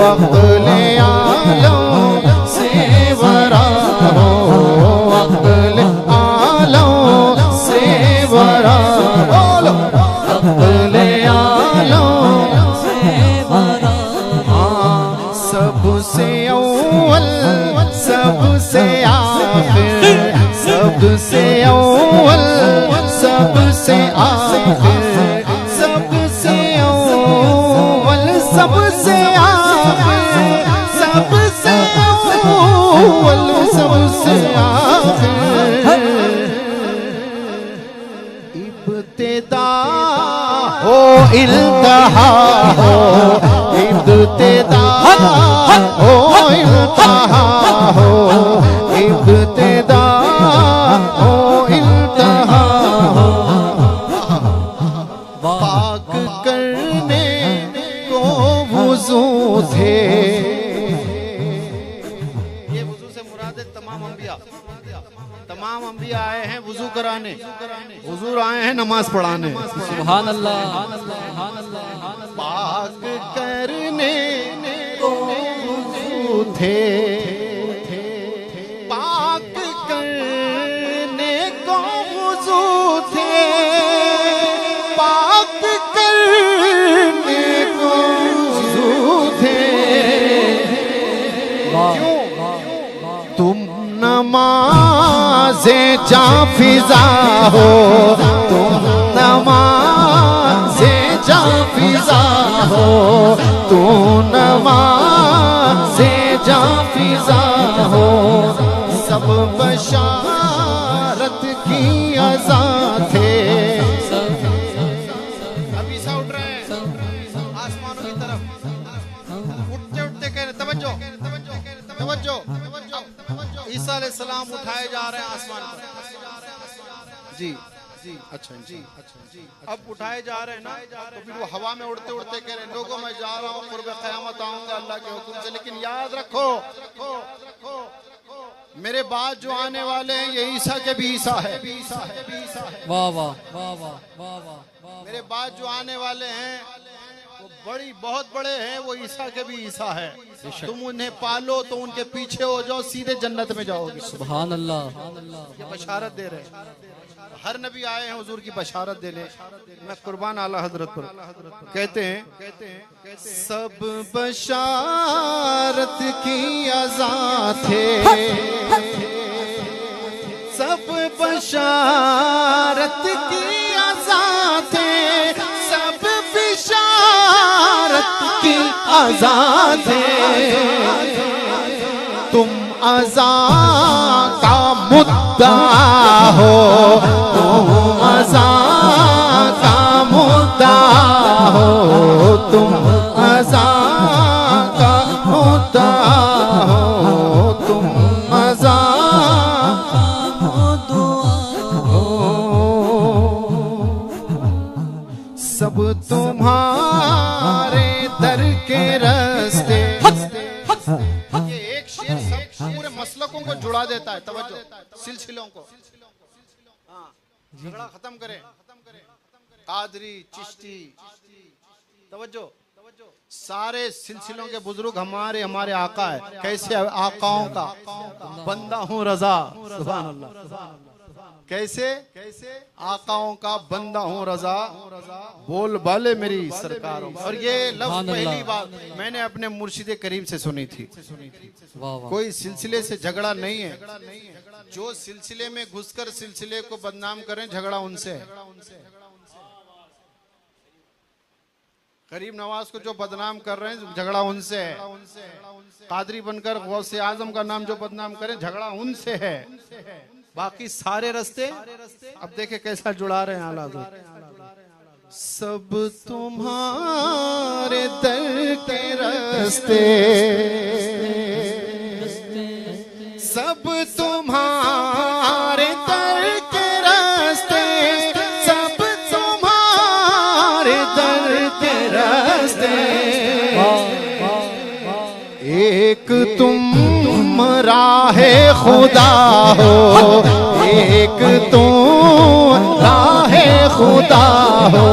अक्ले आलम से बरा हो, अक्ले आलम से बरा हो, अक्ले आलम से बरा। सबसे अव्वल सबसे आखिर, सबसे अव्वल सबसे आखिर, सबसे अव्वल सबसे आखिर, सबसे अव्वल सबसे आखिर, इब्तिदा हो इंतहा हो, इब्तिदा हो इंतहा हो, इब्तिदा हो इंतहा हो, पाक करने को वुज़ू थे। ये वुज़ू से मुराद है तमाम अंबिया आए हैं वुज़ू कराने, हुजूर आए हैं नमाज पढ़ाने। सुभान अल्लाह, सुभान अल्लाह। पाक करने को वुज़ू थे, पाक करने को वुज़ू थे, पाक करने को वुज़ू थे। तुम नमाज़े जाफिज़ा हो, तुम नमाज़े जाफिज़ा हो, तुम नमाज़े जाफिज़ा हो, सब बशारत की अज़ा थे। अभी ईसा उठ रहे हैं आसमानों की तरफ, उठते उठते कह रहे तवज्जो तवज्जो, ईसा अलैहिस्सलाम उठाए जा रहे हैं आसमान पर। जी जी अच्छा जी अच्छा जी। अब उठाए जा रहे हैं ना, तो फिर वो हवा में उड़ते उड़ते कह रहे हैं लोगों मैं जा रहा हूँ क़ुर्ब क़यामत आऊंगा अल्लाह के हुक्म से, लेकिन याद रखो मेरे बाद जो आने वाले हैं ये ईसा के भी ईसा है। वाह वाह वाह वाह वाह। मेरे बाद जो आने वाले हैं वो बहुत बड़े हैं, वो ईसा के भी ईसा है। तुम उन्हें पालो तो उनके पीछे हो जाओ, सीधे जन्नत में जाओगे। सुभान अल्लाह। ये बशारत दे रहे हैं, हर नबी आए हैं हुजूर की बशारत देने। मैं कुर्बान आला हजरत पर। कहते हैं सब बशारत की अज़ा थे, सब बशारत की अज़ा थे, सब बिशारत की अज़ा थे। तुम अज़ा का मुद्दा हो, तुम अज़ा का मुद्दा हो, तुम अज़ा का मुद्दा हो, तुम अज़ा सब तुम्हारे दर के रास्ते। ये एक शेर सब पूरे मसलकों को जुड़ा देता है। तवज्जो, सिलसिलों को। हाँ, झगड़ा खत्म करें। कादरी, चिश्ती, तवज्जो, सारे सिलसिलों के बुजुर्ग हमारे आका है। कैसे आकाओं का बंदा हूँ रजा, सुभान अल्लाह। कैसे आकाओं का बंदा हूँ रजा, बोल बाले मेरी सरकारों। और ये लफ्ज पहली बार मैंने अपने मुर्शिद करीम से सुनी थी। कोई सिलसिले से झगड़ा नहीं है। जो सिलसिले में घुसकर सिलसिले को बदनाम करें, झगड़ा उनसे है। करीम नवाज को जो बदनाम कर रहे हैं, झगड़ा उनसे है। कादरी बनकर गौसे आजम का नाम जो बदनाम करें, झगड़ा उनसे है। बाकी सारे रास्ते अब देखे कैसा जुड़ा रहे हैं आला हज़रत। सब तुम्हारे दर के रास्ते, सब तुम्हारे दर के रास्ते, सब तुम्हारे दर के रास्ते। एक तुम राहे खुदा हो, एक तुम राहे खुदा हो,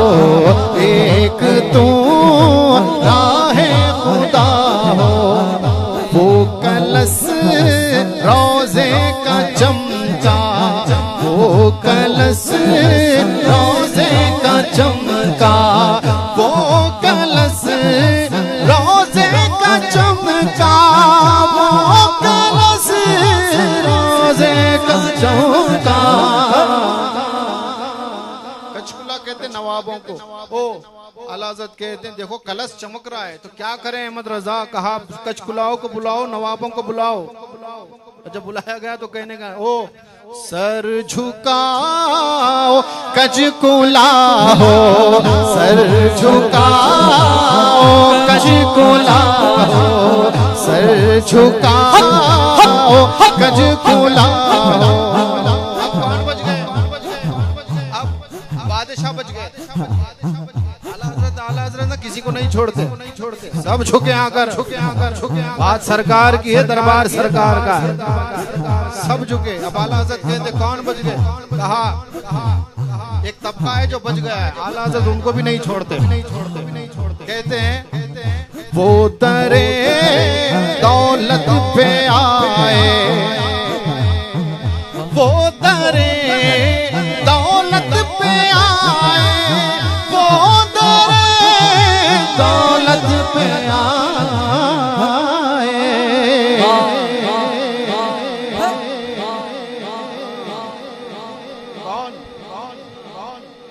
एक तुम राहे खुदा हो। वो कलश रोजे का चमका, वो कलश रोजे का चमका, वो कलश रोजे का चमका, वो कलश रोजे का चमका। कचकुला कहते नवाबों को। ओ आला हज़रत कहते हैं देखो कलश चमक रहा है तो क्या करें अहमद रजा। कहा कचकुलाओं को बुलाओ, नवाबों को बुलाओ। जब बुलाया गया तो कहने का ओ सर झुकाओ कचकुला हो, सर झुकाओ कचकुला हो, सर झुकाओ कचकुला हो। अब कौन बच गए? अब बादशाह बच गए। आला हज़रत ना किसी को नहीं छोड़ते, सब झुके आकर। बात सरकार की है, दरबार सरकार का है, सब झुके। अब आला हज़रत कहते कौन बच गए? कहा एक तबका है जो बच गया है। आला हज़रत उनको भी नहीं छोड़ते। कहते हैं वो दरे दौलत पे आए, वो दरे दौलत पे आए, वो दरे दौलत पे आए।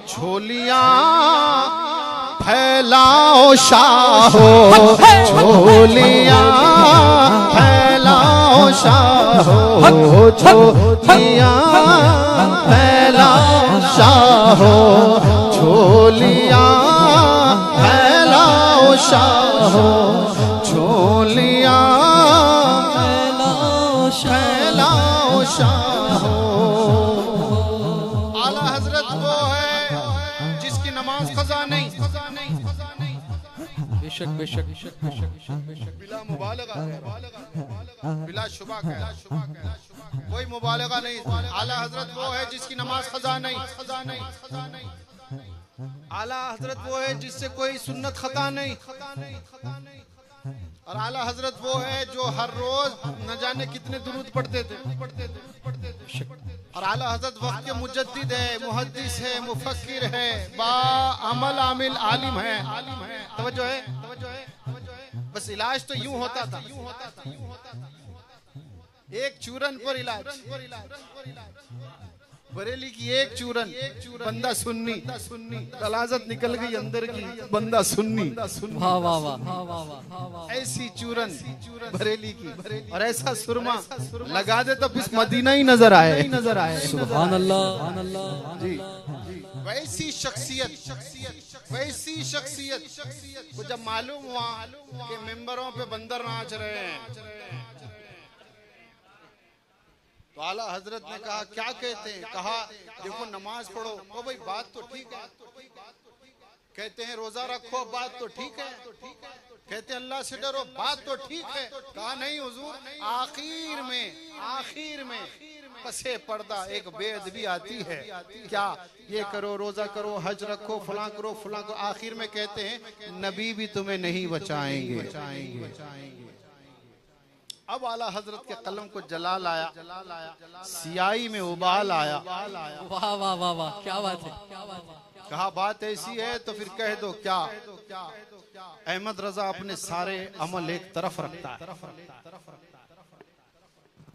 झोलियां फैलाओ शाहो, झोलियां फैलाओ शाहो, झोलियां फैलाओ शाहो, झोलियां फैलाओ शाहो, झोलियां फैलाओ शाहो। आला हज़रत वो है जिसकी नमाज खज़ा नहीं। बेशक बेशक बिला मुबालगा, बिला शुबा कोई मुबालगा नहीं। आला हज़रत वो है जिसकी नमाज खज़ा नहीं। आला हज़रत वो है जिससे कोई सुन्नत खता नहीं। और आला हज़रत वो है जो हर रोज न जाने कितने दुरूद पढ़ते थे। और आला हज़रत वक्त के मुजद्दिद है, मुहद्दिस है, मुफक्किर है, बाअमल आमिल आलिम है। तवज्जो है। बस इलाज तो यूं होता था, एक चूरन पर इलाज। बरेली की एक चूरन बंदा सुन्नी, तलाजत निकल गई अंदर की, बंदा सुन्नी। वाह वाह वाह। ऐसी चूरन बरेली की, और ऐसा सुरमा लगा दे तो फिर मदीना ही नजर आए। सुभान अल्लाह जी, वैसी शख्सियत को जब मालूम हुआ कि मेंबरों पे बंदर नाच रहे हैं, तो आला हजरत ने कहा क्या कहते हैं? कहा देखो नमाज पढ़ो। ओ भाई बात तो ठीक है। कहते हैं रोजा रखो, बात तो ठीक है। कहते हैं अल्लाह से डरो, बात तो ठीक है। कहा नहीं हुजूर, आखिर में पसे पर्दा एक बेअदबी आती है। क्या? ये करो, रोजा करो, हज रखो, फलां करो, फलां करो। आखिर में कहते हैं नबी भी तुम्हें नहीं बचाएंगे। अब आला हजरत के कलम को जलाल आया, सियाही में उबाल आया। वाह वाह वाह वाह, क्या बात है। कहा बात ऐसी है तो फिर कह दो क्या? अहमद रजा अपने सारे अमल एक तरफ रखता है,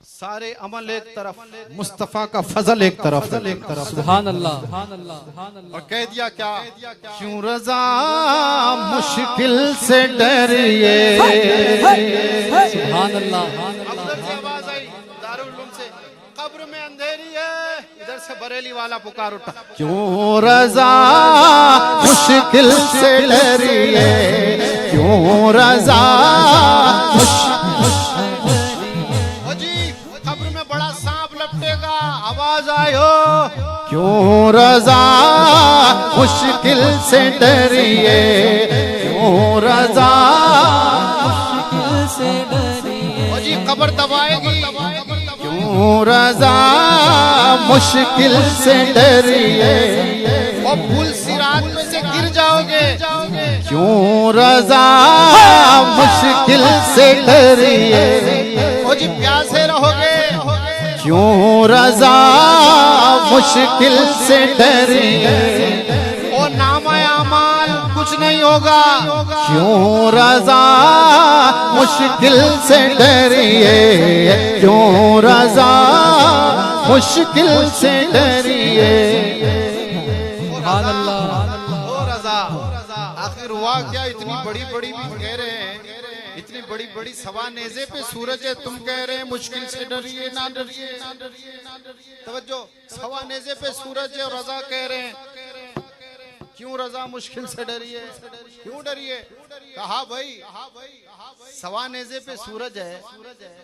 सारे अमल एक तरफ, मुस्तफा का फजल एक तरफ। सुभान अल्लाह। और कह दिया क्या? क्यों रजा मुश्किल से डरिए। सुभान अल्लाह। अफजल की आवाज आई दारुल उलूम से, कब्र में अंधेरी है। इधर से बरेली वाला पुकार उठा, क्यों रजा मुश्किल से डरिए, क्यों रजा कब्र में बड़ा सांप लपटेगा। आवाज आयो, क्यों रजा मुश्किल से डरिए, क्यों रजा मुश्किल से डरिए। जी कब्र दबाएगी, क्यों रजा मुश्किल से डरिए। और फूल सिरात में से गिर जाओगे, क्यों रजा मुश्किल से डरिए। ओ जी प्यासे रहोगे, क्यों रजा मुश्किल से डरिए। ओ नामा अमाल कुछ नहीं होगा, क्यों रजा मुश्किल से डरिए, क्यों रजा मुश्किल से डरिए। सुभान अल्लाह। ओ रजा, आखिर हुआ क्या? इतनी बड़ी बड़ी भी कह रहे हैं, इतनी बड़ी बड़ी सवा नेज़े पे सूरज है, तुम कह रहे हैं मुश्किल से डरिए, ना डरिए। तवज्जो, सवा नेज़े पे सूरज है और रजा कह रहे हैं क्यों रजा मुश्किल से डरिए, क्यों डरिए? कहा भाई सवा नेज़े पे सूरज है,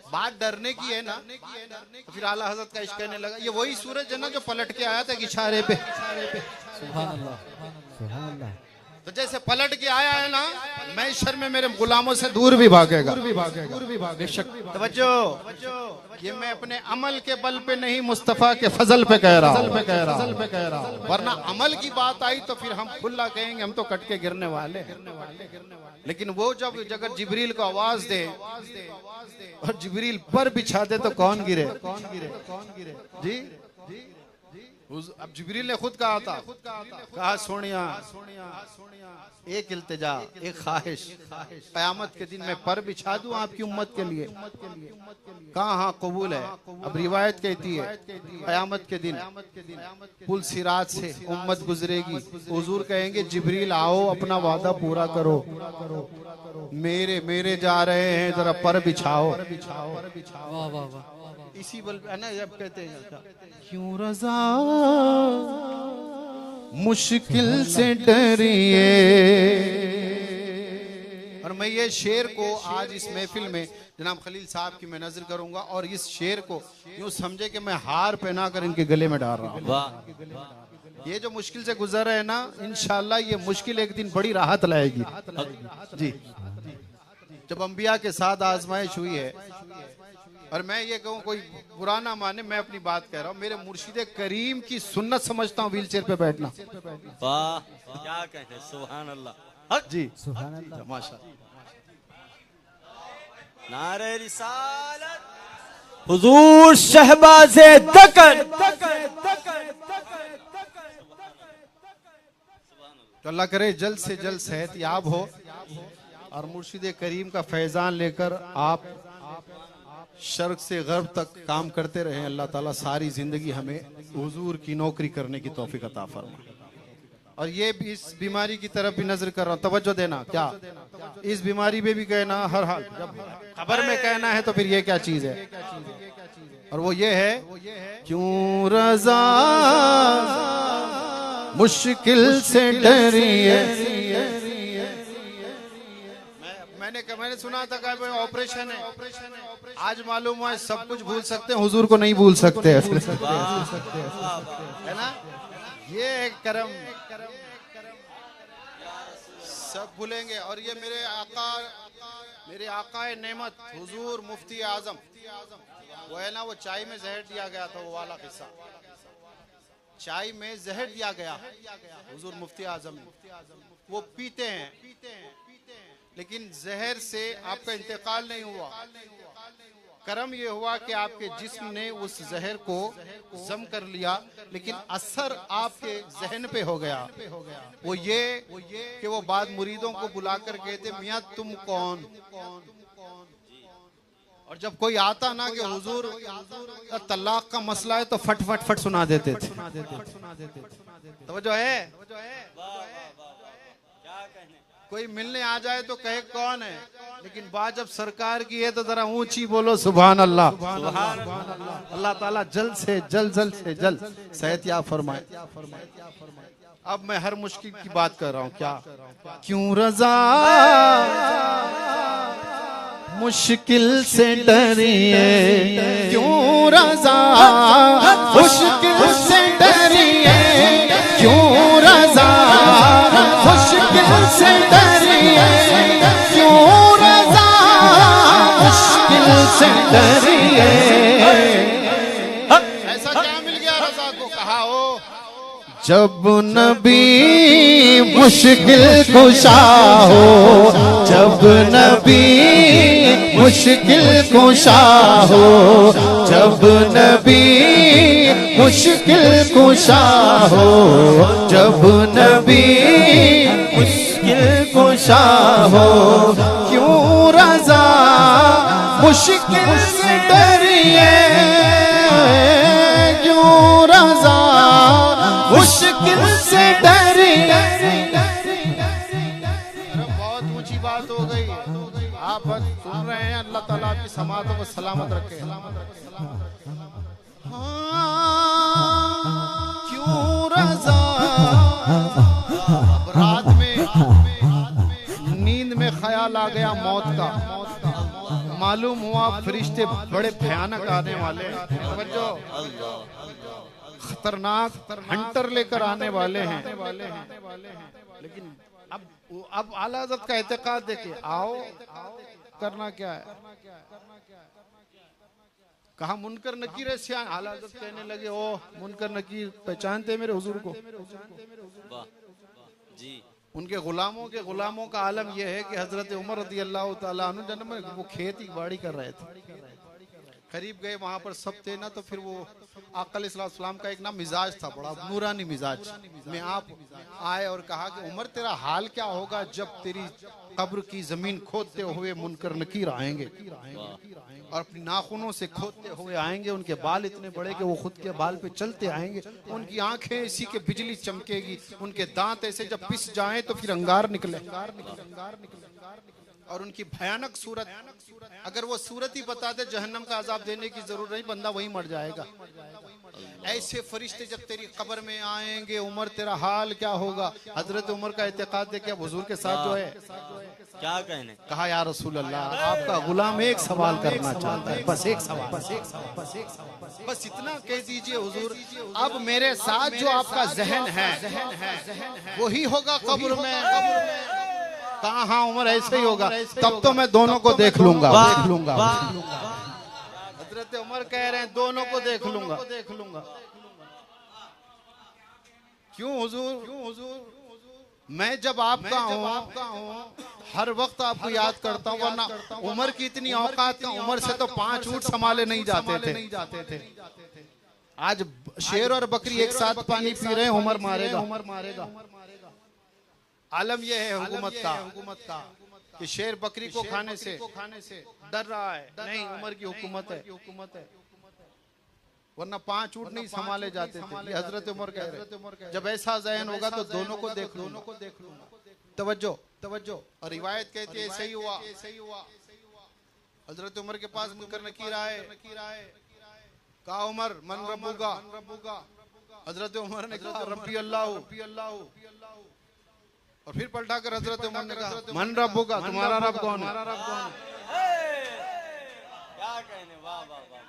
बात डरने की है ना। तो फिर आला हजरत का इश्क कहने लगा, ये वही सूरज है ना जो पलट के आया था इशारे पे। सुभान अल्लाह। तो जैसे पलट के आया है ना, मैं शर में मेरे गुलामों से दूर भी भागेगा। बेशक। तवज्जो, ये मैं अपने अमल के बल पे नहीं, मुस्तफा के फजल पे कह रहा हूँ। वरना अमल की बात आई तो फिर हम खुला कहेंगे हम तो कट के गिरने वाले। लेकिन वो जब जगह जिब्रील को आवाज दे और जिब्रील पर बिछा दे तो कौन गिरे? जी अब जिब्रील ने खुद कहा था, कहा सोनिया एक इल्तिजा, एक ख्वाहिश, कयामत के दिन मैं पर बिछा दूं आपकी उम्मत के लिए। कहा हाँ कबूल है। अब रिवायत कहती है कयामत के दिन पुल सिरात से उम्मत गुजरेगी, हुजूर कहेंगे जिब्रील आओ अपना वादा पूरा करो, मेरे जा रहे हैं जरा पर बिछाओ। वाह वाह वाह। इसी बल है ना जब कहते हैं क्यों रजा मुश्किल से डरिए। और मैं ये शेर को आज इस महफिल में जनाब खलील साहब की मैं नजर करूंगा और इस शेर को यूं समझे कि मैं हार पहना कर इनके गले में डाल रहा हूँ। ये जो मुश्किल से गुजर रहे हैं ना, इंशाल्लाह ये मुश्किल एक दिन बड़ी राहत लाएगी। जी, जब अंबिया के साथ आजमाइश हुई है, और मैं ये कहूँ कोई बुरा ना माने, मैं अपनी बात कह रहा हूँ, मेरे मुर्शिद करीम की सुन्नत समझता हूँ व्हील चेयर पे बैठना। वाह क्या कहते, सुभान अल्लाह। जी सुभान अल्लाह, माशाअल्लाह। नारे रिसालत हुजूर शहबाज़े दकन। तो अल्लाह करे जल्द से जल्द सेहतयाब हो और मुर्शिद करीम का फैजान लेकर आप शर्क से गर्ब तक काम करते रहे। अल्लाह ताला सारी जिंदगी हमें हुजूर की नौकरी करने की तौफीक अता फरमाए। और ये भी इस बीमारी की तरफ भी नजर कर रहा हूं, तवज्जो देना। क्या इस बीमारी में भी कहना हर हाल, जब खबर में कहना है तो फिर ये क्या चीज है, और वो ये है क्यों रज़ा मुश्किल से डरी है। मैंने सुना था कि ऑपरेशन है, आज मालूम हुआ सब कुछ भूल सकते हैं, हुजूर को नहीं भूल सकते है ना। ये करम सब भूलेंगे। और ये मेरे आका नेमत हुजूर मुफ्ती आजम, वो है ना, वो चाय में जहर दिया गया था, वो वाला किस्सा। चाय में जहर दिया गया हुजूर मुफ्ती आजम, वो पीते हैं, लेकिन जहर से आपका इंतकाल नहीं हुआ। करम ये हुआ कि आपके जिस्म ने उस जहर को जम कर लिया, लेकिन असर आपके जहन पे हो गया। वो ये कि वो बाद मुरीदों को बुलाकर कहते, मियाँ तुम कौन। और जब कोई आता ना कि हुजूर तलाक का मसला है, तो फट फट फट सुना देते थे। तो वो जो है, कोई मिलने आ जाए तो कहे कौन है, लेकिन बात जब सरकार की है तो जरा ऊंची बोलो सुभान अल्लाह। अल्लाह ताला जल्द से जल्द सेहत याब फरमाए। अब मैं हर मुश्किल की बात कर रहा हूँ। क्या क्यों रज़ा मुश्किल से डरी है, क्यों रज़ा मुश्किल से डरी है, क्यों रज़ा मुश्किल से डरी है, क्यों रज़ा मुश्किल से डरी है। ऐसा क्या मिल गया रज़ा को, कहा हो जब नबी मुश्किल कुशा हो, जब नबी मुश्किल कुशा हो, जब नबी मुश्किल कुशा हो, जब नबी मुश्किल कुशा हो, क्यों रज़ा मुश्किल से डरिए, क्यों रज़ा मुश्किल से डरिए। बहुत ऊंची बात हो गई, आप बस सुन रहे हैं। अल्लाह ताला आपकी समातों को सलामत रखे। क्यों रज़ा रात में नींद में ख्याल आ गया मौत का, मालूम हुआ फरिश्ते बड़े भयानक आने वाले हैं, खतरनाक हंटर लेकर आने वाले हैं। लेकिन अब आला हज़रत का एतकाद देखिए, आओ करना क्या है। कहा मुनकर नकीर से आला हज़रत कहने लगे, ओ मुनकर नकीर पहचानते मेरे हुजूर को। जी उनके गुलामों का आलम यह है कि हजरत उमर रज़ी अल्लाह ताला अन्हु जन्म में वो खेती बाड़ी कर रहे थे। करीब गए, वहां पर सब थे ना, तो फिर वो आका अलैहिस्सलाम का एक ना मिजाज था, बड़ा नूरानी मिजाज में आप आए और कहा कि उमर तेरा हाल क्या होगा जब तेरी कब्र की जमीन खोदते हुए मुनकर नकीर आएंगे, और अपनी नाखूनों से खोदते हुए आएंगे। उनके बाल इतने बड़े कि वो खुद के बाल पे चलते आएंगे, उनकी आंखें इसी के बिजली चमकेगी, उनके दांत ऐसे जब पिस जाएं तो फिर अंगार निकले, और उनकी भयानक सूरत। अगर वो सूरत ही बता दे जहन्नम का अजाब देने की जरूरत नहीं, बंदा वही मर जाएगा। ऐसे फरिश्ते जब तेरी कब्र में आएंगे, उमर तेरा हाल क्या होगा। हजरत उमर का एतकाद है कि हुजूर के साथ जो है क्या कहने। कहा या रसूल अल्लाह, आपका गुलाम एक सवाल करना चाहता है, बस एक सवाल, बस इतना कह दीजिए हुजूर, अब मेरे साथ जो आपका जहन है वही होगा कब्र में। कहा हाँ उमर ऐसे ही होगा, तब तो मैं दोनों को देख लूंगा। हजरत उमर कह रहे हैं दोनों को देख लूंगा। क्यों हुजूर, मैं जब आपका हूँ हर वक्त आपको याद करता हूँ, वरना उमर की इतनी औकात का, उमर से तो 5 ऊंट संभाले नहीं जाते थे। आज शेर और बकरी एक साथ पानी पी रहे हैं, उमर मारेगा। आलम यह है हुकूमत का। कि शेर बकरी को खाने से डर रहा है, नहीं, उमर की हुकूमत है, वरना 5 ऊंट नहीं संभाले जाते थे। ये हजरत उमर कह रहे, जब ऐसा ज़हन होगा तो दोनों को देख लूंगा। तवज्जो। और रिवायत कहती है सही हुआ। हजरत उमर के पास मुनकर नकीर आए, कहा उमर मन रब्बुका। हजरत उमर ने कहा रब्बी अल्लाह। और फिर पलटा कर हजरत उमर ने कहा मन रब्बुका, तुम्हारा रब कौन है? क्या कहने, वाह वाह वाह।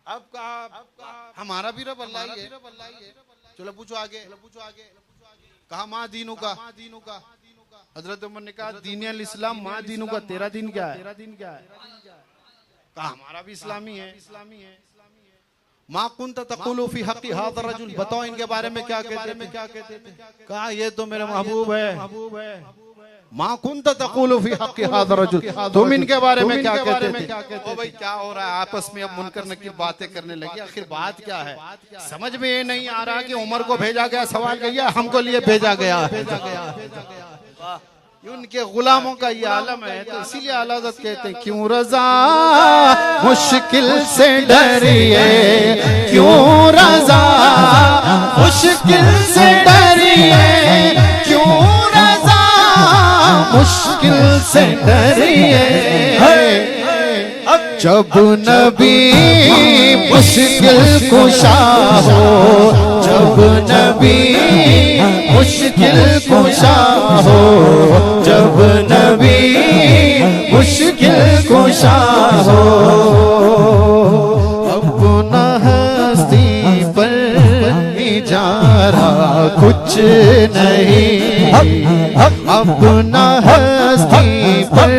अब कहा हमारा भी रब अल्लाह ही है। चलो पूछो आगे। कहा माँ दीनू का। हजरत उमर ने कहा दीन अल इस्लाम, माँ दीनू का, तेरा दिन क्या है? कहा हमारा भी इस्लामी है। माँ कुंत तक़ुलु फी हक़्क़ि हाज़ा रजुल, बताओ इनके बारे में क्या कहते थे? कहा ये तो मेरा महबूब है। माँ कुंत तक़ुलु फी हक़्क़ि हाज़ा रजुल, तुम इनके बारे में क्या कहते थे? ओ भाई क्या हो रहा है आपस में? अब मुनकर नकीर बातें करने लगी। आखिर बात क्या है? समझ में ये नहीं आ रहा कि उमर को भेजा गया सवाल किया, हमको लिए भेजा गया। उनके गुलामों का ये आलम है, तो इसीलिए आला हज़रत कहते हैं क्यों रज़ा मुश्किल से डरिए, क्यों रज़ा मुश्किल से डरिए, क्यों रज़ा मुश्किल से डरिए। जब नबी मुश्किल कुशा हो, जब नबी मुश्किल कुशा हो, जब नबी मुश्किल कुशा हो। अपना हस्ती पर इजारा कुछ नहीं, अपना हस्ती पर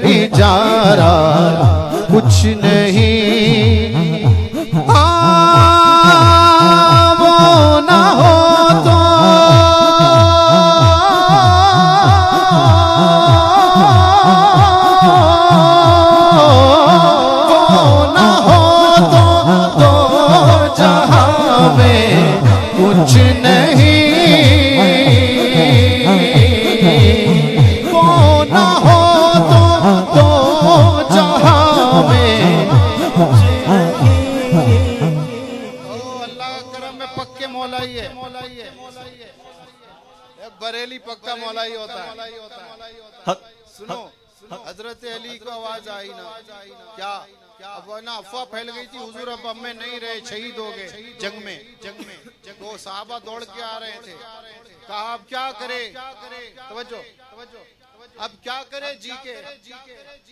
इजारा कुछ नहीं। वो ना हो तो जहां में कुछ नहीं, वो ना हो तो जहां में। अल्लाह का करम में पक्के मौलाई है, बरेली पक्का मौलाई होता है। सुनो, हजरत अली को आवाज आई ना, क्या अब ना अफवाह फैल गई थी हुजूर अब में नहीं रहे, शहीद हो गए जंग में। वो साहबा दौड़ के आ रहे थे, कहा अब क्या करे? तवज्जो, अब क्या करे जी के?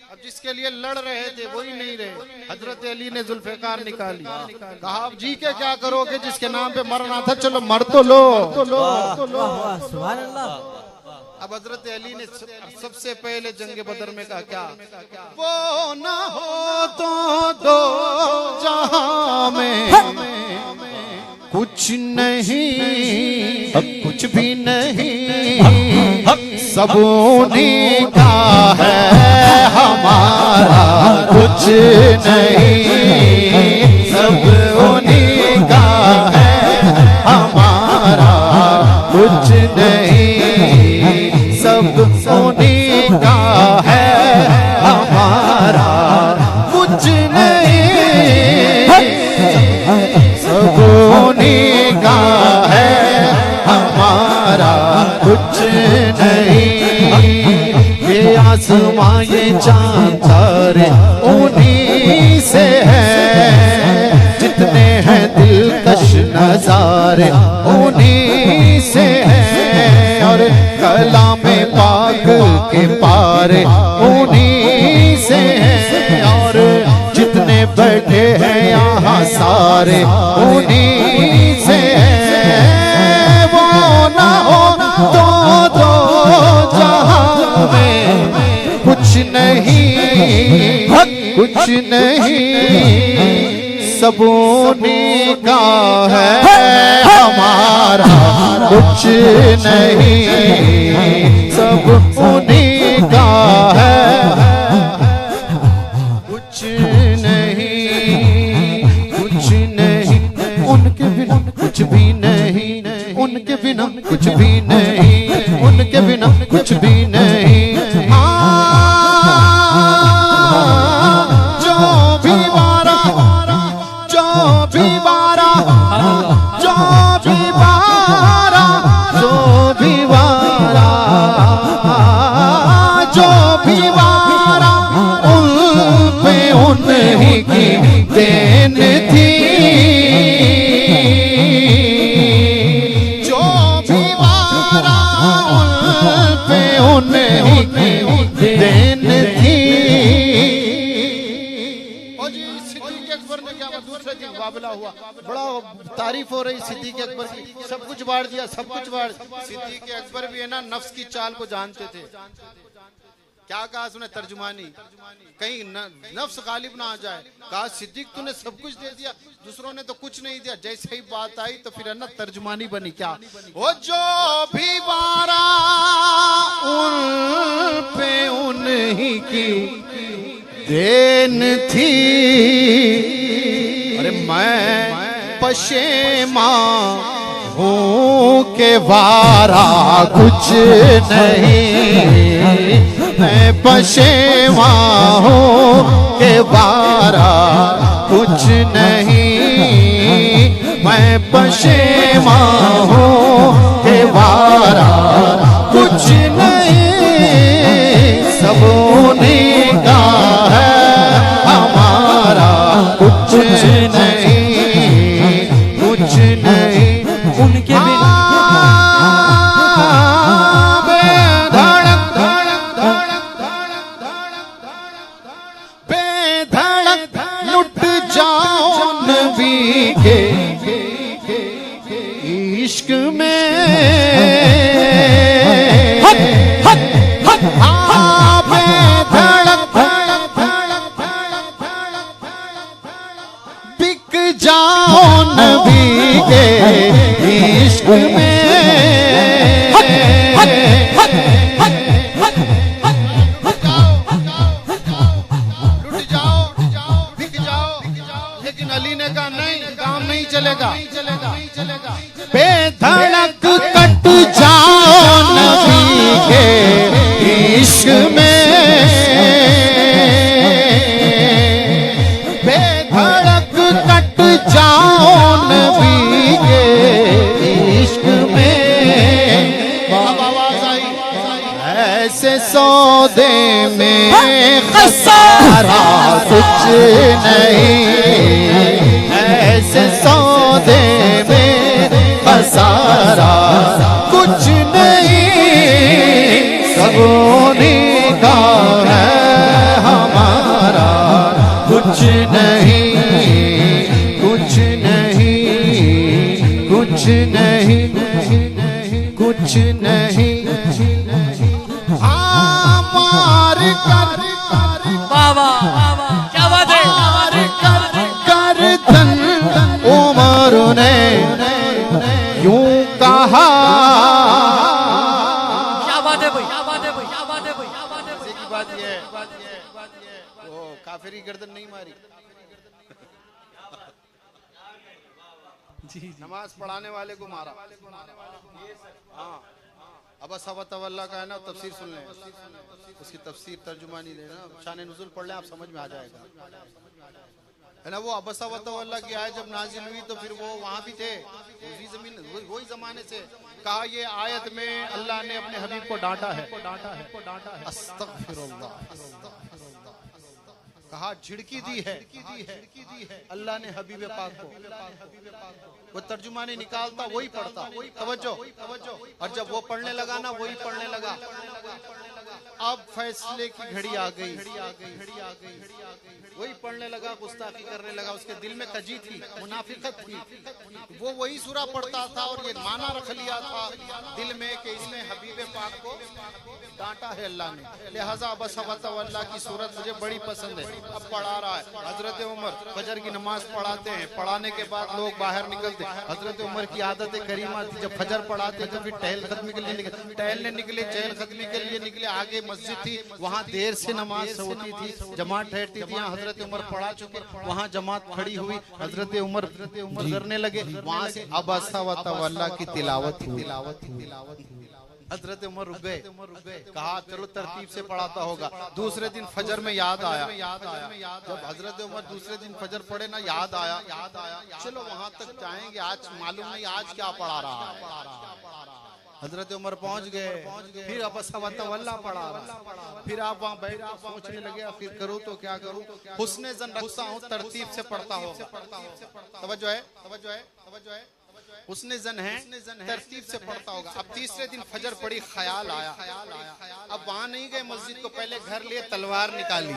अब जिसके लिए लड़ रहे थे वही नहीं रहे। हजरत अली ने जुल्फ़िकार निकाली, कहा अब जी के क्या करोगे? जिसके नाम पे मरना था, चलो मर तो लो। सुभान अल्लाह। अब हजरत अली ने सबसे पहले जंग बदर में कहा क्या? वो ना हो तो दो जहां में कुछ नहीं, कुछ भी नहीं, सब उन्हीं का है हमारा कुछ नहीं, सब उन्हीं का है हमारा कुछ नहीं, सब उन्हीं का है हमारा कुछ नहीं, सब उन्हीं का है हमारा कुछ नहीं। ये आसमां ये चांद तारे उन्हीं से है, जितने हैं दिलकश नजारे उन्हीं से हैं, और कलामे पाक के पारे उन्हीं से हैं, और जितने बैठे हैं यहाँ सारे उन्हीं से हैं। वो ना हो तो जहां में कुछ नहीं, कुछ नहीं, सब उन्हीं का है हमारा कुछ नहीं, सब उन्हीं का है कुछ नहीं, कुछ नहीं, उनके बिना कुछ भी नहीं, उनके बिना कुछ भी नहीं, उनके बिना कुछ भी नहीं। थी जो भी वारा उन पे उन्हीं की देन थी। और जी सिद्दीक़ अकबर ने क्या दूसरे दिन मुकाबला हुआ, बड़ा तारीफ हो रही सिद्दीक़ अकबर की, सब कुछ बांट दिया, सब कुछ बांट। सिद्दीक़ अकबर भी है ना नफ्स की चाल को जानते थे। क्या कहा उसने तर्जुमानी, कहीं नफ्स गालिब ना आ जाए। कहा सिद्दीक तूने सब कुछ दे दिया, दूसरों ने तो कुछ नहीं दिया। जैसे ही बात आई तो फिर है ना तर्जुमानी बनी, क्या वो जो भी वारा उन पे उन्हीं की देन थी। अरे मैं पशेमा हूँ के वारा कुछ नहीं, मैं पशेमा हूँ के वारा कुछ नहीं, मैं पशेमा हूँ के वारा कुछ नहीं, सब उन्हीं का है हमारा कुछ नहीं, कुछ नहीं उनके बिना इश्क में बिक जाओ नबी के इश्क में, लुट जाओ बिक जाओ। लेकिन अली ने कहा नहीं, काम नहीं चलेगा, बेधड़क कट जाओ नबी के इश्क में, बेधड़क कट जाओ नबी के इश्क में। अब आवाज आई, ऐसे सौदे में खसारा कुछ नहीं, ऐसे सौदे में खसारा कुछ नहीं, सब उन्हीं का है हमारा कुछ नहीं, कुछ नहीं, कुछ नहीं, कुछ नहीं। मार कर बाबा क्या बात है, कर तन उमर ने यूं कहा। क्या बात है भाई, क्या बात है भाई, क्या बात है भाई, क्या बात है भाई। की बात ये है वो काफिरी गर्दन नहीं मारी, नमाज पढ़ाने वाले को मारा। हाँ अब असवतवल्ला का है ना, तफसीर सुन लें, उसकी तफसीर तर्जुमानी लेना, शान नुज़ुल पढ़ लें, आप समझ में आ जाएगा, है ना। वो अबसवतवल्ला की आयत जब नाजिल हुई तो फिर वो वहां भी थे, उसी जमीन वही जमाने से। कहा ये आयत में अल्लाह ने अपने हबीब को डांटा है, अस्तगफिरुल्लाह, कहा झिड़की दी है अल्लाह ने हबीब पाक को। वो तर्जुमानी निकालता वही पढ़ता, तवज्जो। और जब वो पढ़ने लगा ना, वही पढ़ने लगा। अब फैसले की घड़ी आ गई, वही पढ़ने लगा, गुस्ताखी करने लगा। उसके दिल में कजी थी, मुनाफिकत थी, वो वही सूरा पढ़ता था और ये माना रख लिया था दिल में कि इसने हबीब पाक को डांटा है अल्लाह ने, लिहाजा अबसवतवल्ला की सूरत मुझे बड़ी पसंद है। अब पढ़ा रहा है हजरत उमर, फजर की नमाज पढ़ाते हैं, पढ़ाने के बाद लोग बाहर निकलते। हजरत उमर की आदत करीमा थी, जब फजर पढ़ाते तो फिर टहल खत्मी के लिए निकले, टहलने निकले, चहल खत्मी के लिए निकले। आगे मस्जिद थी, वहाँ देर से नमाज होती थी, जमात ठहरती थी। यहाँ हजरत उमर पढ़ा चुके, वहाँ जमात खड़ी हुई, हजरत उमर गुजरने लगे, वहाँ से अबसवतवल्ला की तिलावत हुई। हजरत उमर रुक गए, कहा चलो तरतीब से पढ़ाता होगा। दूसरे दिन फजर में याद आया, जब हजरत उमर दूसरे दिन फजर पढ़े ना, याद आया चलो वहां तक जाएंगे, आज मालूम नहीं आज क्या पढ़ा रहा है। हजरत उमर पहुंच गए, फिर अबसवतवल्ला पढ़ा रहा। फिर आप वहां बैठ कर सोचने लगे आखिर करूं तो क्या करूं, हुस्ने जन रखता हूं, तरतीब से पढ़ता होगा। तवज्जो है, तवज्जो है, तवज्जो है। हुस्ने जन है, तरतीब से पढ़ता होगा। अब तीसरे दिन फजर पड़ी, ख्याल आया। अब वहां नहीं गए मस्जिद को, पहले घर लिए तलवार निकाली।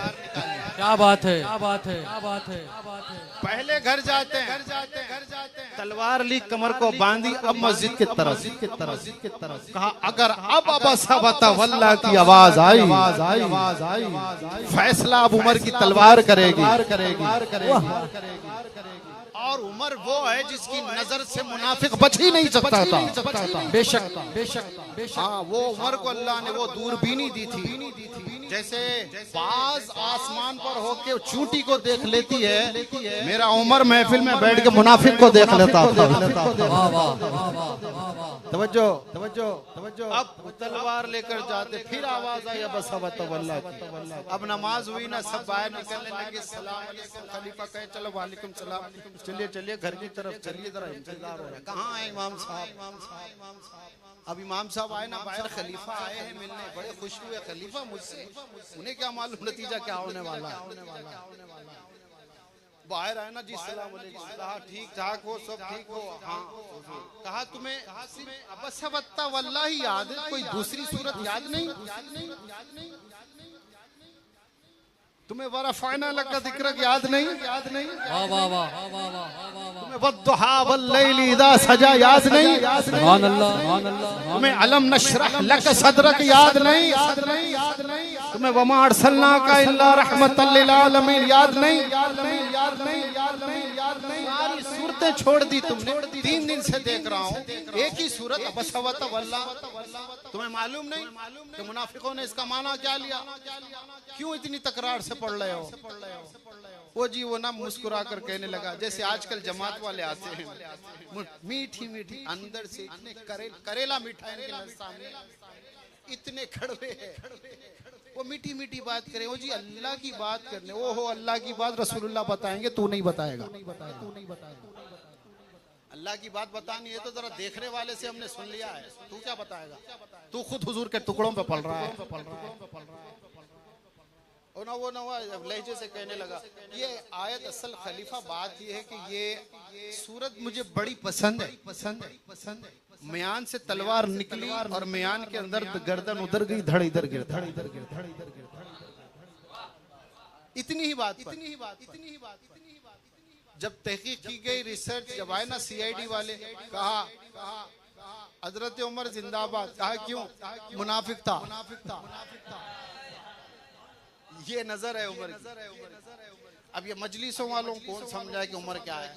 क्या बात है, क्या बात है, क्या बात है, क्या बात है। पहले घर जाते हैं, तलवार ली, कमर को बांधी, अब मस्जिद की तरफ कहा अगर अब अबसवतवल्ला की आवाज आई, फैसला अब उमर की तलवार करेगी। और उमर वो है जिसकी नजर से मुनाफिक बच ही नहीं सकता था। बेशक, बेशक, बेशक। हाँ, वो उमर को अल्लाह ने वो दूरबीनी दी थी। जैसे बाज आसमान पर होके चूंटी को देख लेती है, मेरा उमर महफिल में बैठ के मुनाफिक को देख लेता था। तवज्जो, तवज्जो, तवज्जो। अब तलवार लेकर जाते, फिर आवाज आई अबसवतवल्ला की। अब नमाज हुई ना, सब बाहर निकलने लगे, सलाम अलैकुम। खलीफा कहे चलो वालेकुम सलाम, चलिए चलिए घर की तरफ चलिए, जरा इंतजार हो रहा है। कहाँ है इमाम साहब? अब इमाम साहब आए ना बाहर, खलीफा आए हैं मिलने, बड़े खुश हुए खलीफा मुझसे। उन्हें क्या मालूम नतीजा क्या होने वाला है। बाहर आए ना, जी सलाम अलैकुम। कहा ठीक ठाक हो, सब ठीक हो? हाँ। कहा तुम्हें अबसवतवल्ला ही याद है, कोई दूसरी सूरत याद नहीं? तुम्हें वरफ़अना लका ज़िक्रक याद नहीं? वाह वाह वाह, तुम्हें वद्दुहा वल्लैलि इज़ा सजा याद नहीं? सुभान अल्लाह, सुभान अल्लाह। तुम्हें अलम नशरह लक सदरक याद नहीं? तुम्हें वमा अरसलनाका इल्ला रहमतल लिल आलमीन याद नहीं? सारी सूरतें छोड़ दी तुमने। 3 दिन से देख रहा हूँ एक ही सूरत अबसवतवल्ला। तुम्हें मालूम नहीं कि मुनाफिकों ने इसका माना क्या लिया? क्यों इतनी तकरार से पढ़ रहे हो? वो जी वो ना मुस्कुरा कर कहने लगा, जैसे आजकल जमात वाले आते हैं, मीठी मीठी अंदर से इतने करेला मीठा है इनके सामने, इतने खड़वे हैं, वो मीठी मीठी बात करे। वो जी अल्लाह की बात करने, वो हो अल्लाह की बात रसूलुल्लाह बताएंगे, तू नहीं बताएगा। अल्लाह की बात बतानी है तो जरा देखने वाले से हमने सुन लिया है, तू क्या बताएगा? तू खुद हुजूर के टुकड़ों पे पल रहा है। वो ना लहजे से कहने लगा, ये आयत असल खलीफा बात ये है कि ये सूरत मुझे बड़ी पसंद है। म्यान से तलवार निकली और म्यान के अंदर गर्दन उधर गई, धड़ इधर गिर। इतनी ही बात। जब तहकीक की गई, रिसर्च जब आए ना सीआईडी वाले, कहा हजरत उमर जिंदाबाद। कहा क्यों? मुनाफिक था। ये नजर है उमर की। अब ये मजलिसों वालों को कौन समझाए कि उमर क्या है?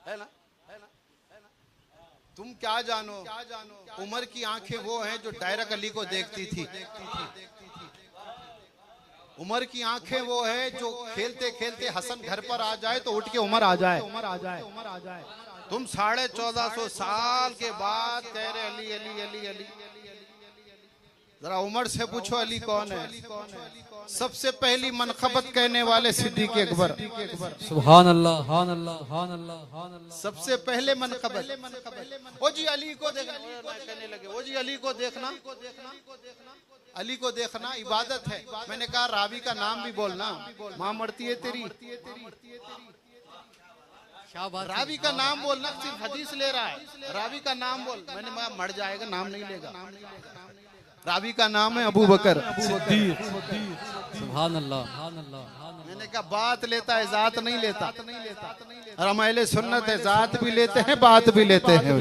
है ना? तुम क्या जानो? उमर की आंखें वो हैं जो डायरेक्ट अली को देखती थी। उमर की आंखें वो है जो खेलते खेलते हसन घर पर आ जाए तो उठ के उमर आ जाए। तुम 1450 साल के बाद कह रहे अली अली अली अली। जरा उमर से पूछो अली कौन है? सबसे पहली मनखबत कहने वाले सिद्दीक अकबर। सुभान अल्लाह, सुभान अल्लाह, सुभान अल्लाह, सुभान अल्लाह। सबसे पहले मनखबत। वो जी अली को देखना, कहने लगे वो जी अली को देखना, अली को देखना इबादत है। मैंने कहा रावी का नाम भी बोलना, माँ मरती है तेरी। रावी का नाम बोलना, सिर्फ हदीस ले रहा है, रावी का नाम बोल। मैंने कहा मर जाएगा, नाम नहीं लेगा। रावी का नाम है अबू बकर सिद्दीक। सुभान अल्लाह, सुभान अल्लाह। मैंने कहा बात लेता है, जात नहीं लेता। और हम अहले सुन्नत है, जात भी लेते हैं, बात भी लेते हैं।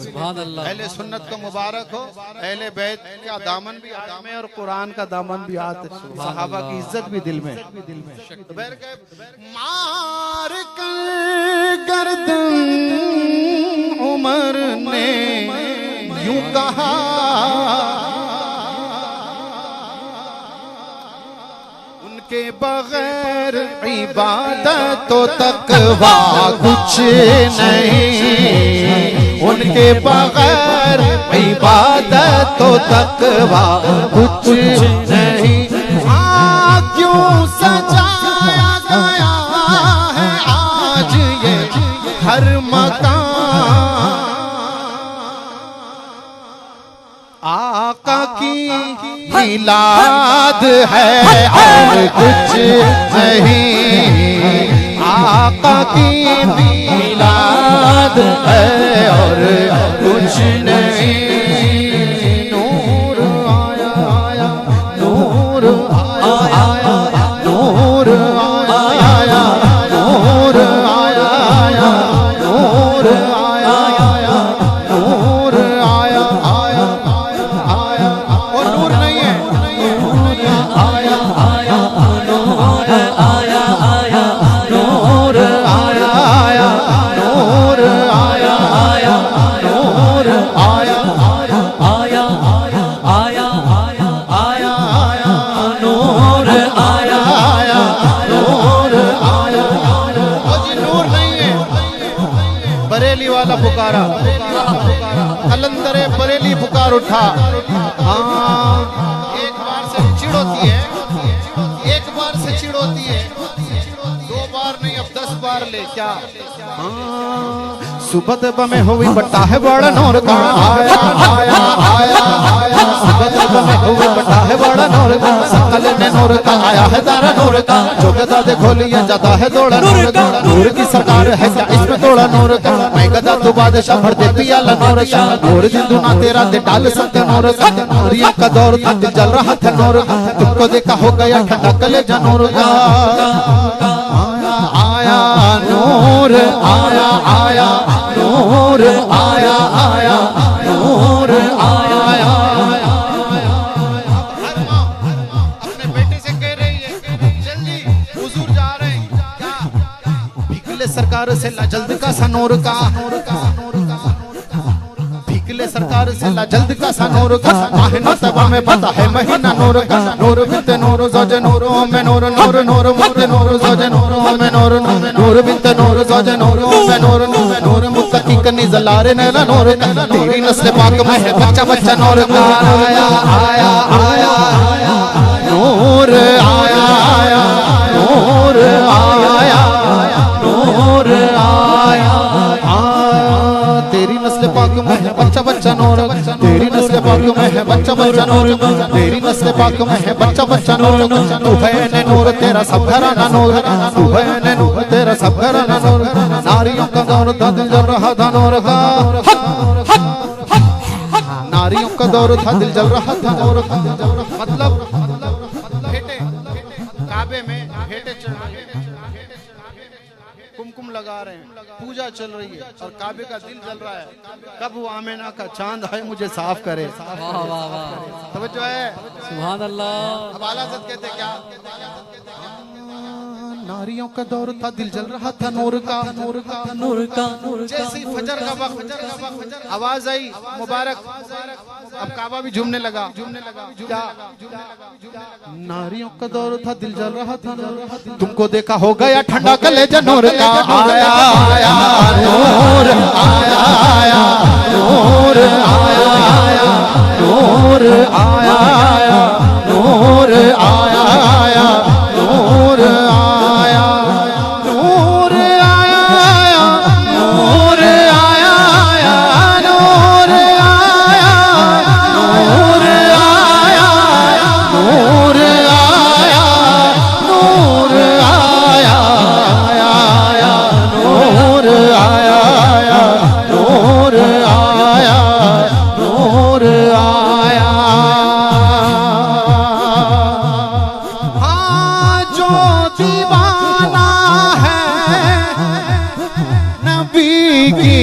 सुभान अल्लाह। अहले सुन्नत को मुबारक हो, अहले बैत का दामन भी हाथ में और कुरान का दामन भी हाथ है, सहाबा की इज्जत भी दिल में। मार कर गर्दन उमर ने यूं कहा, के बगैर इबादत तो तकवा कुछ नहीं, उनके बगैर इबादत तो तकवा कुछ नहीं। हाँ क्यों सजाया गया है आज ये हर मकान आका की मिलाद है और कुछ नहीं। आका की मिलाद है और कुछ नहीं। नूर आया आया नूर आया आया नूर आया आया नूर आया आया नूर आया आया नूर आया आया आया और नूर नहीं है। आया आया नूर आया आया नूर आया आया नूर आया आया नूर आया आया आया आया आया आया आया नूर आया आया नूर आया ओ जी नूर नहीं है। बरेली वाला पुकारा कलंदरे बरेली पुकार उठा। हाँ एक बार से चिड़ होती है, एक बार से चिड़ होती है, 2 बार नहीं अब 10 बार ले क्या। सुबह में हुई बट्टा है बड़ा नूर का आया आया आया आया। सुबह में हुई बट्टा है बड़ा नूर का सकल ने नूर का आया है तारा नूर का। जो गदा दे खोलिया जाता है दौड़ा नूर का। नूर की सरकार है क्या इसमें तोड़ा नूर का। मैं गदा तू बादशाह भर दे पियाला नूर का। नूर दिन दुना तेरा दे डाल सकते नूर का। नूरिया का दौर था दिल जल रहा था नूर का। तुमको देखा हो गया ठंडा कलेजा नूर का। आया नूर आया आया नूर आया आया नूर आया आया। अपने बेटे से कह रही है जल्दी हुजूर जा रहे हैं क्या। भिखले सरकार से ला जल्द का सा नूर का। भिखले सरकार से ला जल्द का सा नूर का। माहिना तबा में पता है महीना नूर का। नूर बिनते नूर ज़ौजे नूर में नूर नूर नूर मुत्ते नूर ज़ौजे नूर में नूर नूर बिनते नूर ज़ौजे नूर में नूर नूर मुत्तकी कनी ज़लारे नैला नूर का। तेरी नस्ल पाक में है बच्चा बच्चा नूर का। आया आया आया नूर आया आया नूर आया नूर आया आया। तेरी नस्ल पाक में है बच्चा बच्चा नूर। तेरी नस्ल पाक में है बच्चा बच्चा नूर। तेरी नस्ल पाक में है बच्चा बच्चा नूर। तू है ने नूर तेरा सब घराना नूर। तू है ने नूर तेरा सब घराना नूर। नारियों का दौर था दिल जल रहा था नूर का। नारियों का दौर था दिल जल रहा था नूर का। मतलब भेंटे काबे में भेंटे चढ़ कुमकुम लगा रहे हैं, पूजा चल रही है और काबे का दिल जल रहा है। कब वो आमेना का चांद है मुझे साफ करे। वाह वाह वाह समझो है। सुभान अल्लाह। अब आला हज़रत कहते क्या। नारियों का दौर था दिल जल रहा था नूर का। नूर का नूर का नूर का जैसे फजर का वक्त आवाज आई मुबारक। अब काबा भी झूमने लगा क्या। नारियों का दौर था दिल जल रहा था तुमको देखा हो गया ठंडा कलेजा नूर का। आया आया नूर आया आया नूर आया आया नूर आया आया नूर आया आया नूर आया नूर आया आया नूर आया आया नूर आया नूर आया नूर आया नूर आया आया नूर आया आया नूर आया नूर आया। हाँ जो दीवाना है नबी की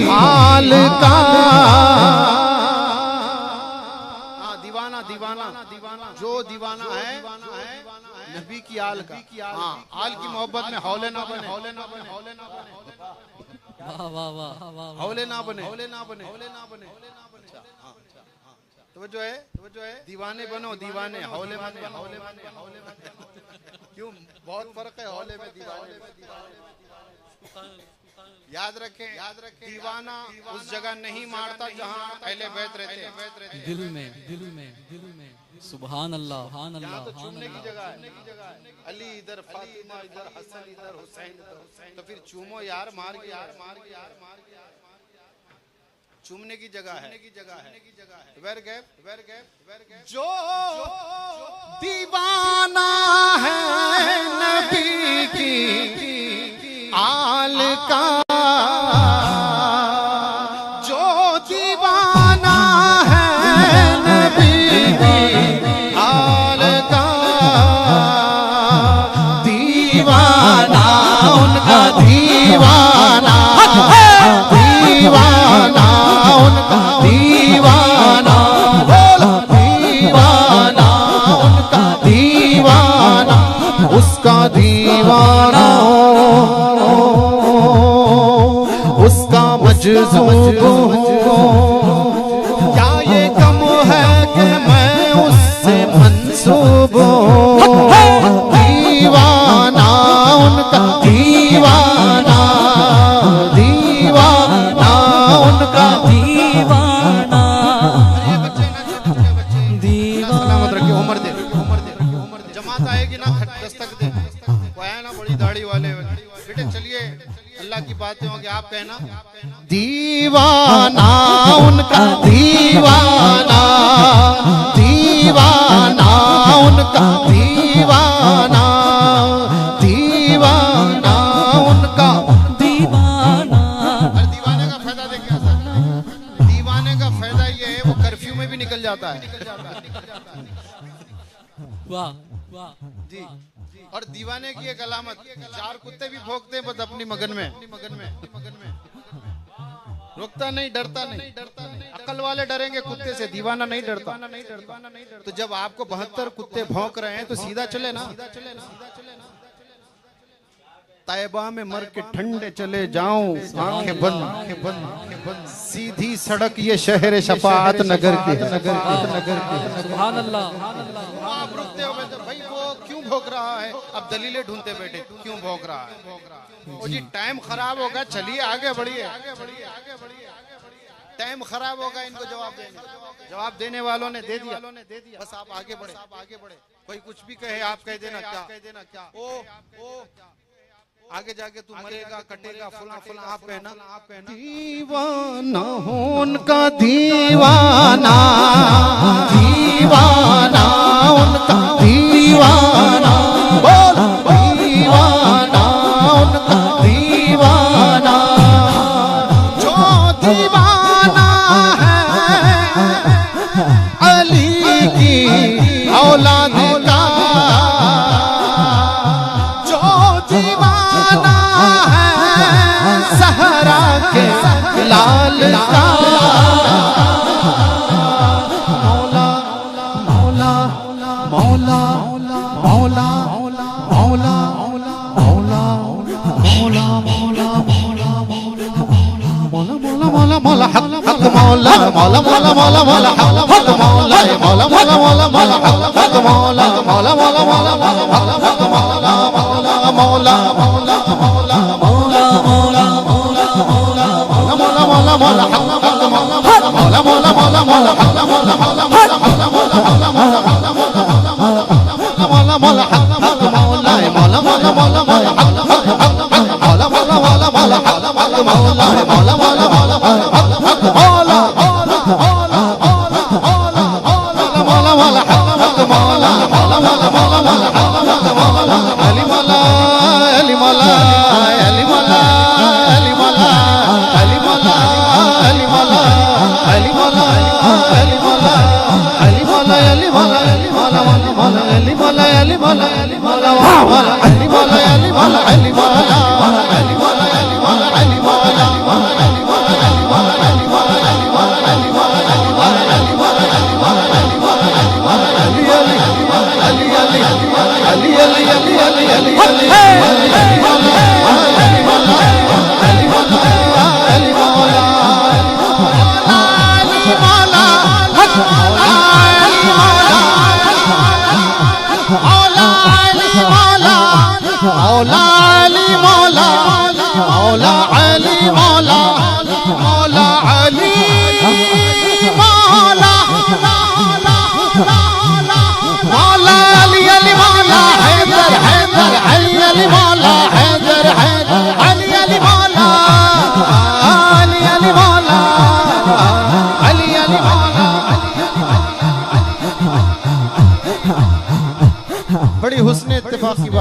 हाल का। दीवाना दीवाना जो दीवाना है नबी की आल का। हाँ आल की मोहब्बत में हौले ना बने हौले ना बने हौले ना बने वाह वाह वाह हौले ना बने हौले ना बने हौले ना बने। तो जो है दीवाने बनो दीवाने हौले बने हौले बने हौले बने। क्यों बहुत फर्क है हौले में दीवाने में। याद रखें दीवाना उस जगह नहीं मारता जहाँ अहले बैत रहते। दिल में दिल में दिल में सुभान अल्लाह यहाँ तो चूमने की जगह है। अली इधर, फातिमा इधर, हसन इधर, हुसैन इधर, तो फिर चूमो यार, मार के यार, मार के यार, मार के यार। चूमने की जगह है, वेर गैप। जो दीवाना है नबी की आल का, जो दीवाना है नबी की आल का, दीवाना उनका दीवाना, दीवाना उनका दीवाना, दीवाना उनका दीवाना, उसका दीवाना, उसका मजज़ूब हूँ। क्या ये कम है कि मैं उससे मंसूब हूँ। दीवाना उनका दीवाना, दीवाना उनका दीवाना, दीवाना। सलामत रखिए, उम्र दे, जमात आएगी ना, दस्तक दे, वो आया ना बड़ी दाढ़ी वाले बेटे, चलिए अल्लाह की बातें होंगी, आप कहना दीवाना उनका दीवाना, दीवाना उनका दीवाना, दीवाना उनका दीवाना। दीवाने का फायदा देखिए, दीवाने का फायदा ये है वो कर्फ्यू में भी निकल जाता है। वाह वाह जी। और दीवाने की एक अलामत, चार कुत्ते भी भौंकते हैं बस अपनी मगन में, रुकता नहीं, डरता नहीं। अकल वाले डरेंगे कुत्ते से, दीवाना नहीं डरता। तो जब आपको 72 कुत्ते भौंक रहे हैं तो सीधा चले ना। तैयबा में मर के ठंडे चले जाऊं, आंखें बंद, सीधी सड़क ये शहर शफाअत नगर की, सुभान अल्लाह। आप रुकते हो भाई, वो क्यों भौंक रहा है? अब दलीलें ढूंढते बैठे, क्यों भौंक रहा है? वो जी टाइम खराब होगा, चलिए आगे बढ़िए, टाइम खराब होगा, इनको जवाब देने वालों ने दे दिया, बस आप आगे बढ़े। कोई कुछ भी कहे, आप कह देना क्या, ओ आगे जाके तू मरेगा, कटेगा, फुला आप कहना दीवाना हूं उनका दीवाना, दीवाना उनका दीवाना, बोल दीवाना उनका दीवाना, जो दीवाना है अली की औलाद का, जो दीवाना है सहरा के लाल का, मौला मौला मौला मौला मौला मौला मौला मौला मौला मौला हक मौला मौला मौला मौला मौला हक मौला मौला मौला मौला मौला हक मौला मौला मौला मौला मौला हक मौला मौला मौला मौला मौला मौला मौला मौला मौला मौला मौला हक मौला मौला मौला मौला हक मौला मौला मौला मौला मौला मौला मौला मौला हक मौला मौला मौला मौला मौला हक मौला मौला मौला मौला हक मौला मौला मौला मौला अली मौला मौला अली मौला मौला अली मौला मौला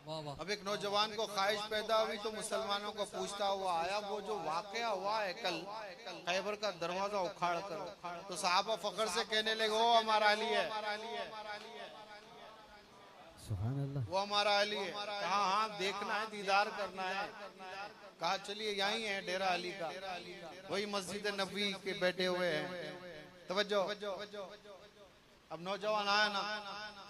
अब एक नौजवान को ख्वाहिश पैदा हुई तो मुसलमानों को पूछता हुआ आया, वो जो वाकया हुआ है कल खैबर का दरवाजा उखाड़ कर, तो सहाबा फख्र से कहने लगे वो हमारा अली है, वो हमारा अली है। कहा हाँ देखना है, दीदार करना है। कहा चलिए यहीं है डेरा अली का, वही मस्जिद नबी के बैठे हुए हैं। तवज्जो, अब नौजवान आया ना,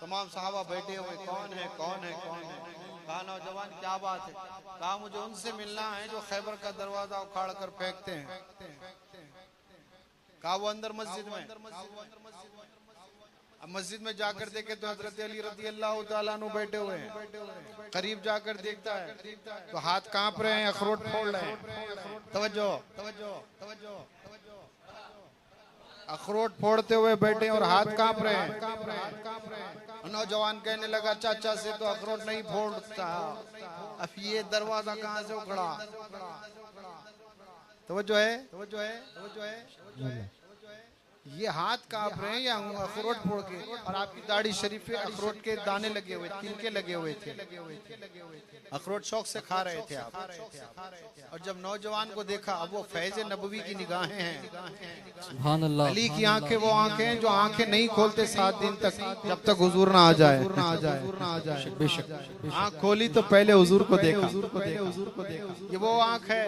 तमाम सहाबा बैठे हुए, कौन है कौन है कौन है। कहा नौजवान क्या बात है। कहा मुझे उनसे मिलना है जो खैबर का दरवाजा उखाड़ कर फेंकते हैं। कहा वो अंदर मस्जिद में। अब मस्जिद में जाकर देखे तो हजरत अली रज़ी अल्लाह तआला अन्हु बैठे हुए हैं। करीब जाकर देखता है तो हाथ कांप रहे हैं, अखरोट फोड़ रहे हैं। तवज्जो, अखरोट फोड़ते हुए बैठे और हाथ कांप रहे हैं। नौजवान कहने लगा चाचा से तो अखरोट नहीं फोड़ता, अब ये दरवाजा कहाँ से उखड़ा। तवज्जो है, ये हाथ कांप रहे हैं या अखरोट फोड़ के, और आपकी दाढ़ी शरीफ पे अखरोट के दाने लगे हुए, तिनके लगे हुए थे। अखरोट शौक से खा रहे थे आप। और जब नौजवान को देखा, अब वो फैज़ नबवी की निगाहें हैं, सुभान अल्लाह। अली की आंखें वो आंखें हैं जो आंखें नहीं खोलते 7 दिन तक, जब तक हुजूर ना आ जाए। आंख खोली तो पहले हुजूर को देखा। ये वो आंख है।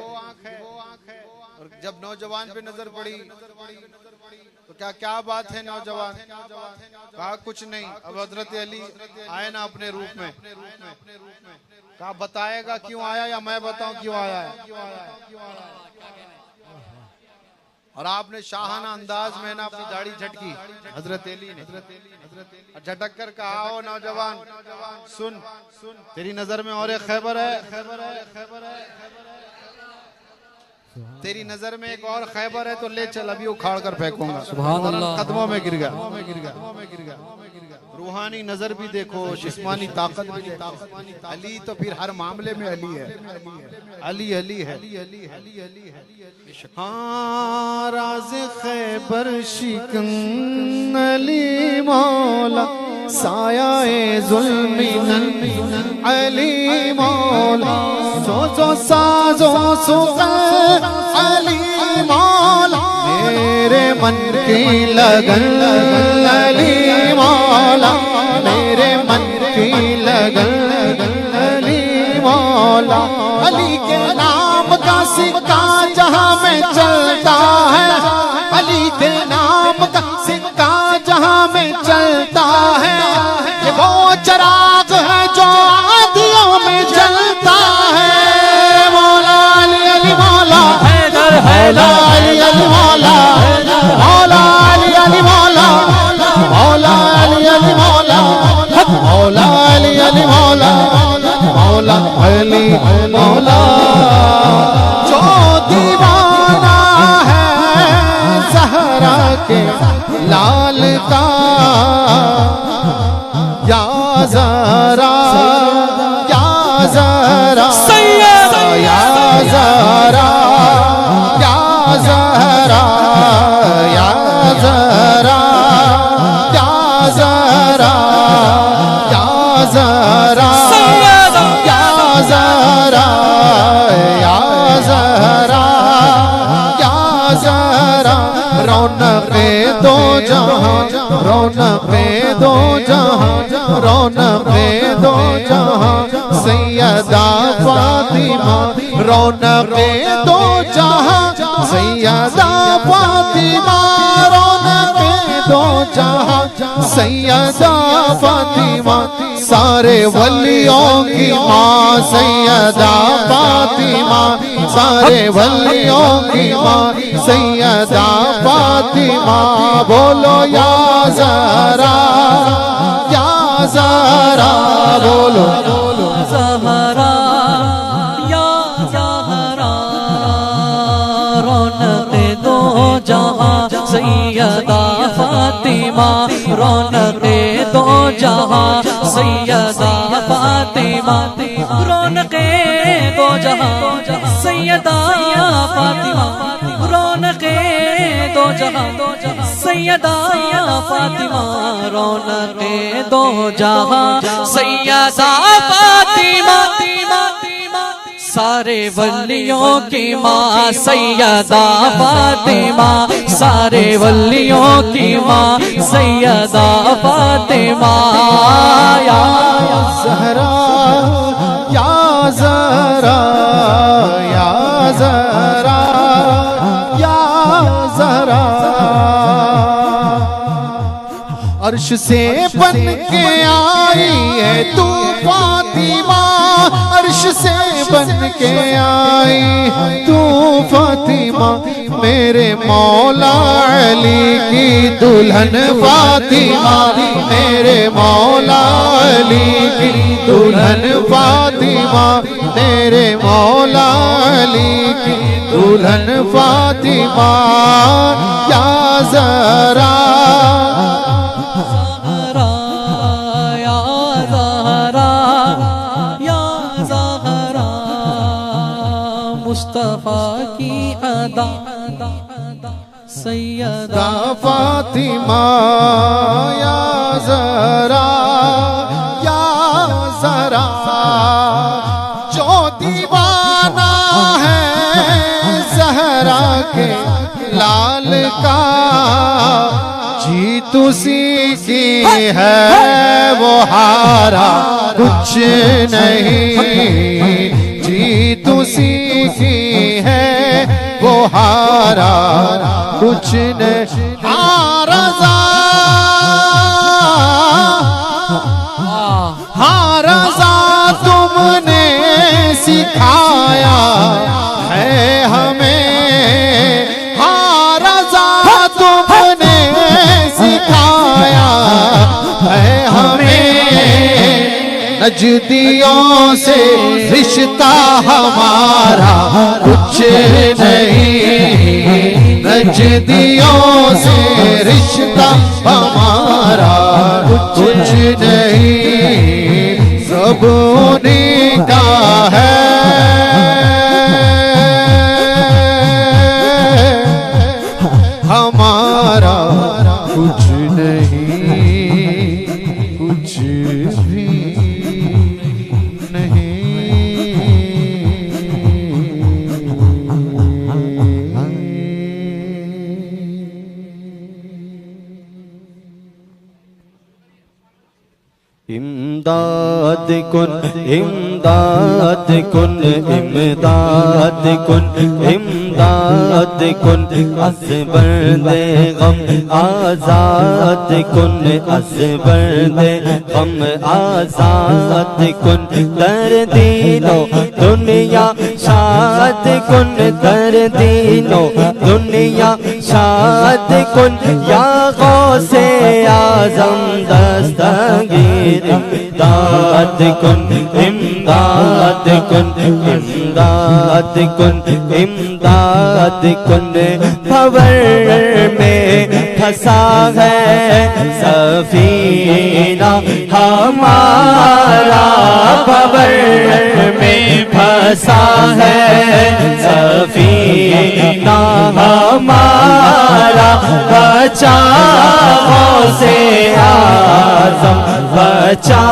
और जब नौजवान पे नजर पड़ी तो क्या बात है नौजवान। कहा कुछ नहीं। अब हजरत अली आए ना अपने रूप में। कहा बताएगा क्यों आया या मैं बताऊं क्यों आया है। और आपने शाहाना अंदाज में ना अपनी दाढ़ी झटकी हजरत अली ने, झटक कर कहा ओ नौजवान सुन, तेरी नजर में और एक खैबर है, तेरी नजर में एक और खैबर है, तो ले चल अभी उखाड़ कर फेंकूंगा। सुभान अल्लाह। कदमों में गिर गया। रूहानी नजर भी देखो, जिस्मानी ताकत भी देखो। अली तो फिर हर मामले में अली है। अली है। हाँ राज़ खैबर शिकन अली मौला, साया जुल्मिन अली मौला, सोचो साजो सुकन अली मौला, मेरे मन की लगन अली मौला, मेरे मन की लगन अली मौला। अली के नाम का सिक्का जहां में चलता है, अली के नाम का सिक्का जहां में चलता है, ये वो चिराग है जो आदियों में जलता है। मौला अली अली मौला, मौला अली अली मौला, मौला अली अली मौला, मौला अली अली मौला, मौला अली अली मौला, मौला अली मौला। जो दीवाना है ज़हरा के लाल का, या ज़हरा या ज़हरा या ज़हरा या ज़हरा या ज़हरा या ज़हरा या ज़हरा या ज़हरा या ज़हरा या ज़हरा। रौनक़े दो जहां, रौनक़े दो जहां, रौनक़े दो जहां, सैयदा फातिमा, रौनक़े दो जहां, सैयदा फातिमा, रौनक़े दो जहां, सैयदा फातिमा। सारे वलियों की माँ सैयदा फातिमा, सारे वलियों की माँ सैयदा फातिमा। बोलो या ज़हरा या ज़हरा, बोलो ज़हरा या ज़हरा, रौनक़े दो जहां सैयदा फातिमा, रौनक़े दो जहां सैयदा फातिमा, रौनक़े दो जहां सैयदा फातिमा, रौनक़े दो जहां सैयदा फातिमा, रौनक़े दो जहां सैयदा फातिमा। सारे वलियों की माँ सैयदा फातिमा, सारे वलियों की माँ सैयदा फातिमा। या ज़हरा या ज़हरा या ज़हरा या ज़हरा, अर्श से बन के आई है तू फातिमा, अर्श से बन के आई तू फातिमा, मेरे मौला अली की दुल्हन फातिमा, मेरे मौला अली की दुल्हन फातिमा, मेरे मौला अली की दुल्हन फातिमा। या ज़हरा मुस्तफा की अदा सैयदा फातिमा, या ज़हरा या ज़हरा, जो दीवाना है ज़हरा के लाल का, जीत उसी की है वो हारा कुछ नहीं, जीत उसी की है वो हारा कुछ नहीं। हारज़ा हारज़ा तुमने सिखाया है हमें, हारज़ा तुमने सिखाया है हमें, नजदियों से रिश्ता हमारा कुछ नहीं, नजदियों से रिश्ता हमारा कुछ नहीं, सब उन्हीं का है, हमारा कुछ नहीं, कुछ भी इमदाद कुन इमदाद कुन इमदाद कुन इमदाद कुन, असबर्दे गम आजाद कुन, असबर्दे गम आजाद कुन, दर दीनो दुनिया शाद कुन, दर दीनो दुनिया शाद कुन, या गौसे आज़म दस्तगीर इमदाद कुन इमदाद कुन इमदाद कुन इमदाद कुन, भंवर में फंसा है सफीना हमारा, भंवर में फंसा है सफीना हमारा, बचा से आज़म बचा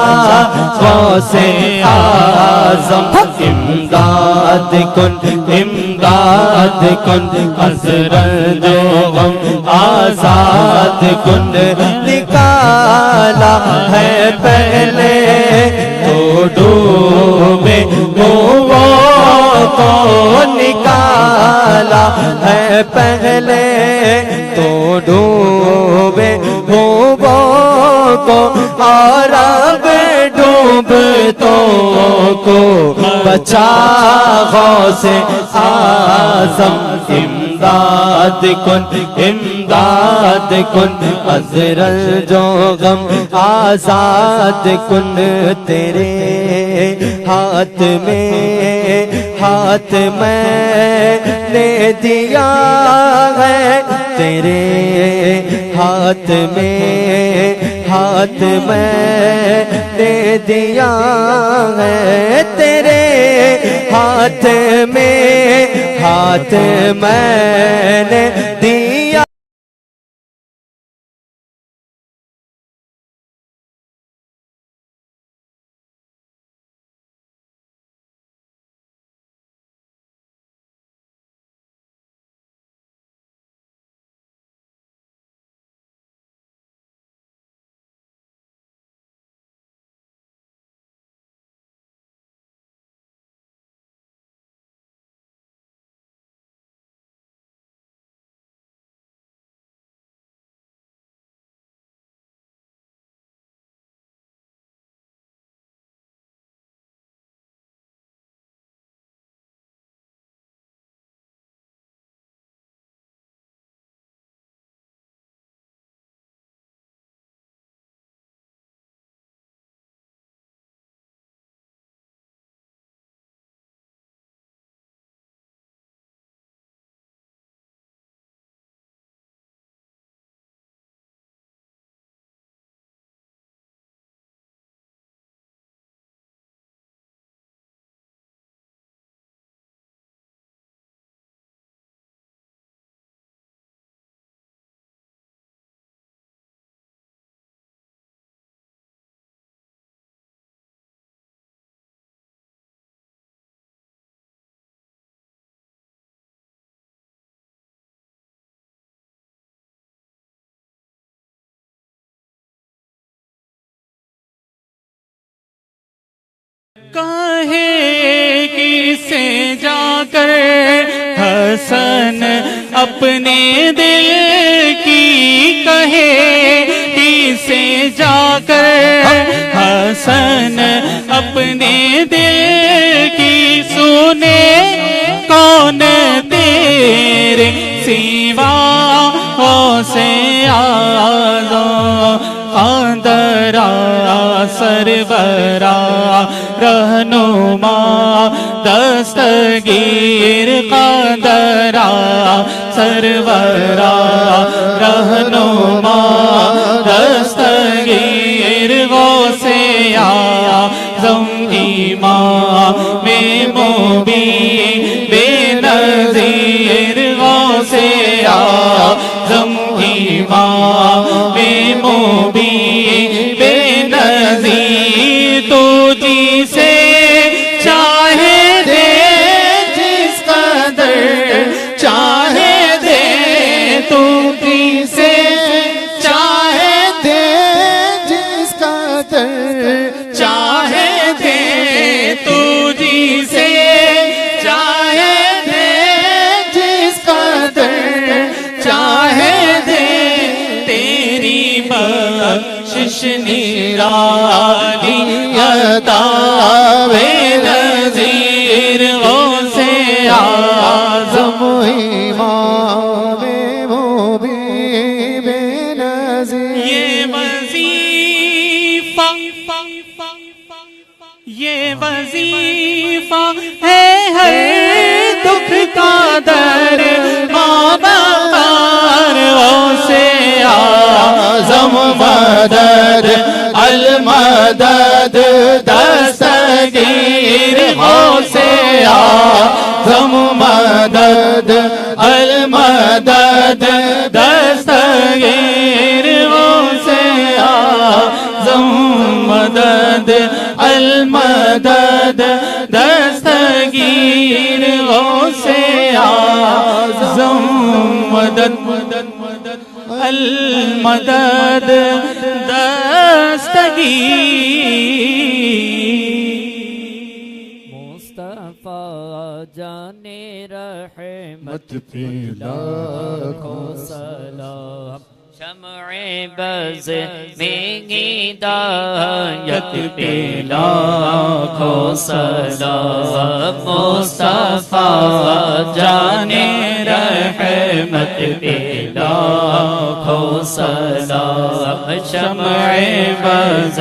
से आज़म, इमदाद कुन इमदाद कुन, असरद गम आजाद कुन, निकाला है पहले तो डूबे वो को, निकाला है पहले तो डूबे वो को, और अब डूबतों को बचा गौसे आज़म, इमदाद कुन इमदाद कुन, अज़रल जो गम आजाद कुन, तेरे हाथ मैंने दिया है, तेरे हाथ मैंने दिया है, तेरे हाथ मैंने दिया। कहे किसे जाकर हसन अपने दिल की, कहे किसे जाकर हसन अपने दिल की, सुने कौन तेरे सिवा से आज़म अंदरा सरबरा रहनुमा दस्तगीर कंदरा सरवरा रहनुमा दस्तगीर गौसे आज़म इमाम मोबी बेनज़ीर गौसे आज़म इमाम मोबी बेनज़ीर, तो जिसे चाहे दे जिस कदर चाहे दे, तो जिसे चाहे दे जिस कदर चाहे दे, तो जिसे चाहे दे जिस कदर चाहे दे, तेरी बख्शिश निराली अता बेनज़ीर गौसे आज़म इमाम मोबी बेनज़ीर। ये वजीफा है हर दुख का दर माबार से आज़म मदद अल मदद दस्तगीर से आज़म मदद अल मदद दस्तगीर से आज़म मदद अल मदद दस्तगीर से आज़म मदद अल मदद दस्तगीर। मुस्तफा जाने रहमत पे लाखों सलाम, शम्अ बज़ में हिदायत पे लाखों सलाम, मुस्तफा जाने रहमत पे लाखों सलाम, शम्अ बज़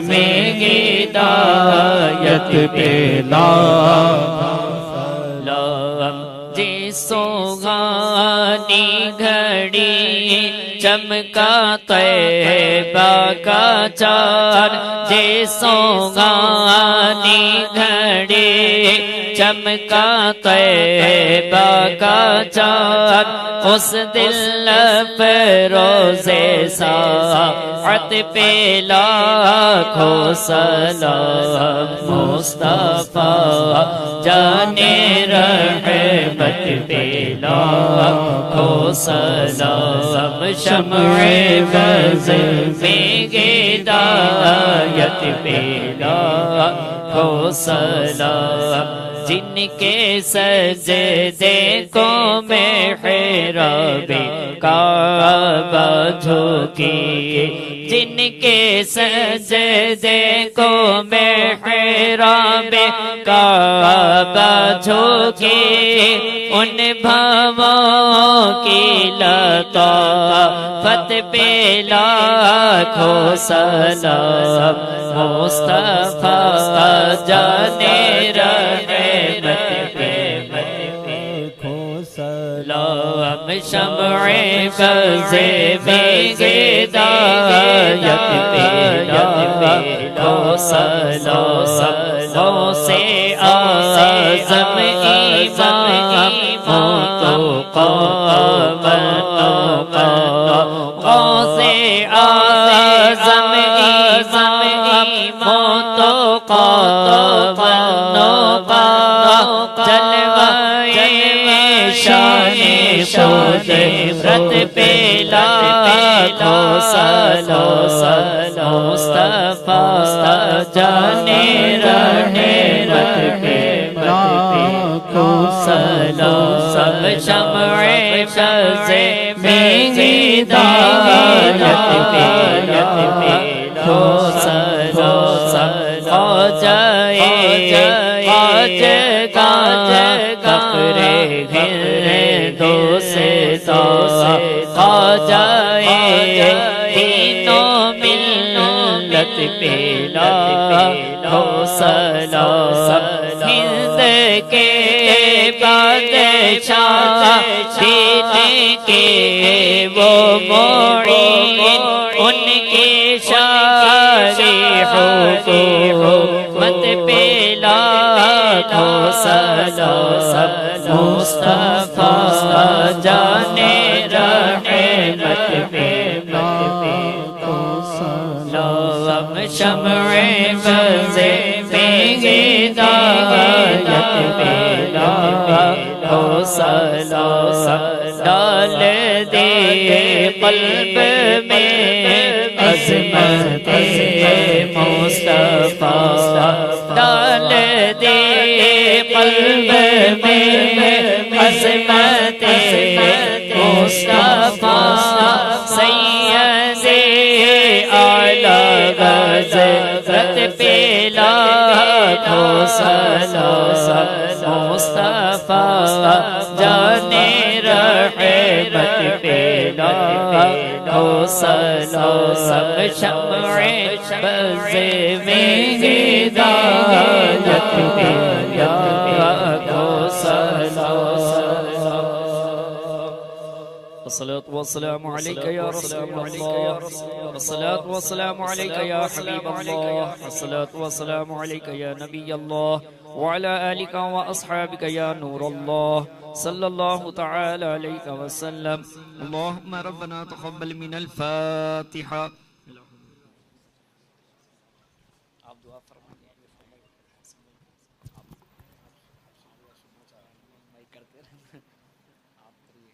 में हिदायत पे लाखों सलाम। सुहानी घड़ी चमका तैबा का चाँद, जे सुहानी घड़ी चमका तैबा का चाँद, उस दिल पे रोज़े साअत पे लाखों सलाम, मुस्तफा जाने रहमत पे लाखों सलाम, शम्अ बज़ में हिदायत पे लाखों सलाम। जिनके सजदे को मेहराबे काबा झुकी, जिनके सजदे को मेहराबे काबा झुकी, उन भावों की लताफत पे लाखों सलाम, मुस्तफा जाने रहमत पे लाखों सलाम, शम्अ बज़ में हिदायत पे लाखों सलाम, गौसे आज़म इमाम गौसे आज़म जलवाए शान खुद रत पे लाखों सलो सलो मुस्तफा जाने रहने रत पे लाखों सलो सब शम्ए फज़े में हिदायत पे लाखों सलो सलो जाए आज गाज कपरे घिरे दो से तो आ जाए तीनों मिल्लत पे लाखो सलो हिंद के बादशाह सीने के वो मोईन उनके शारे हुकूमत पे लाखो सलो मुस्तफा जाने रहमत पे हम शम्ए फज़े में हिदायत पे लाखो सलो डाल दे क़ल्ब में अज़मत मुस्तफा डाल दे क़ल्ब में अज़मत मुस्तफा सैयदे आला गज़रत पे लाखो सलो मुस्तफा जाने रहमत पे लाखो सलो सब शम्ए फज़े में हिदायत पे लाखो सलो अस्सलातु वस्सलामु अलैका या रसूलल्लाह अस्सलातु वस्सलामु अलैका या हबीबल्लाह अस्सलातु वस्सलामु अलैका या नबियल्लाह व अला आलिका व अस्हाबिका या नूरल्लाह सल्लल्लाहु तआला अलैहि वसल्लम अल्लाहुम्मा रब्बना तक़ब्बल मिनल फातिहा। आप दुआ फरमाइए करते रहना आप करिए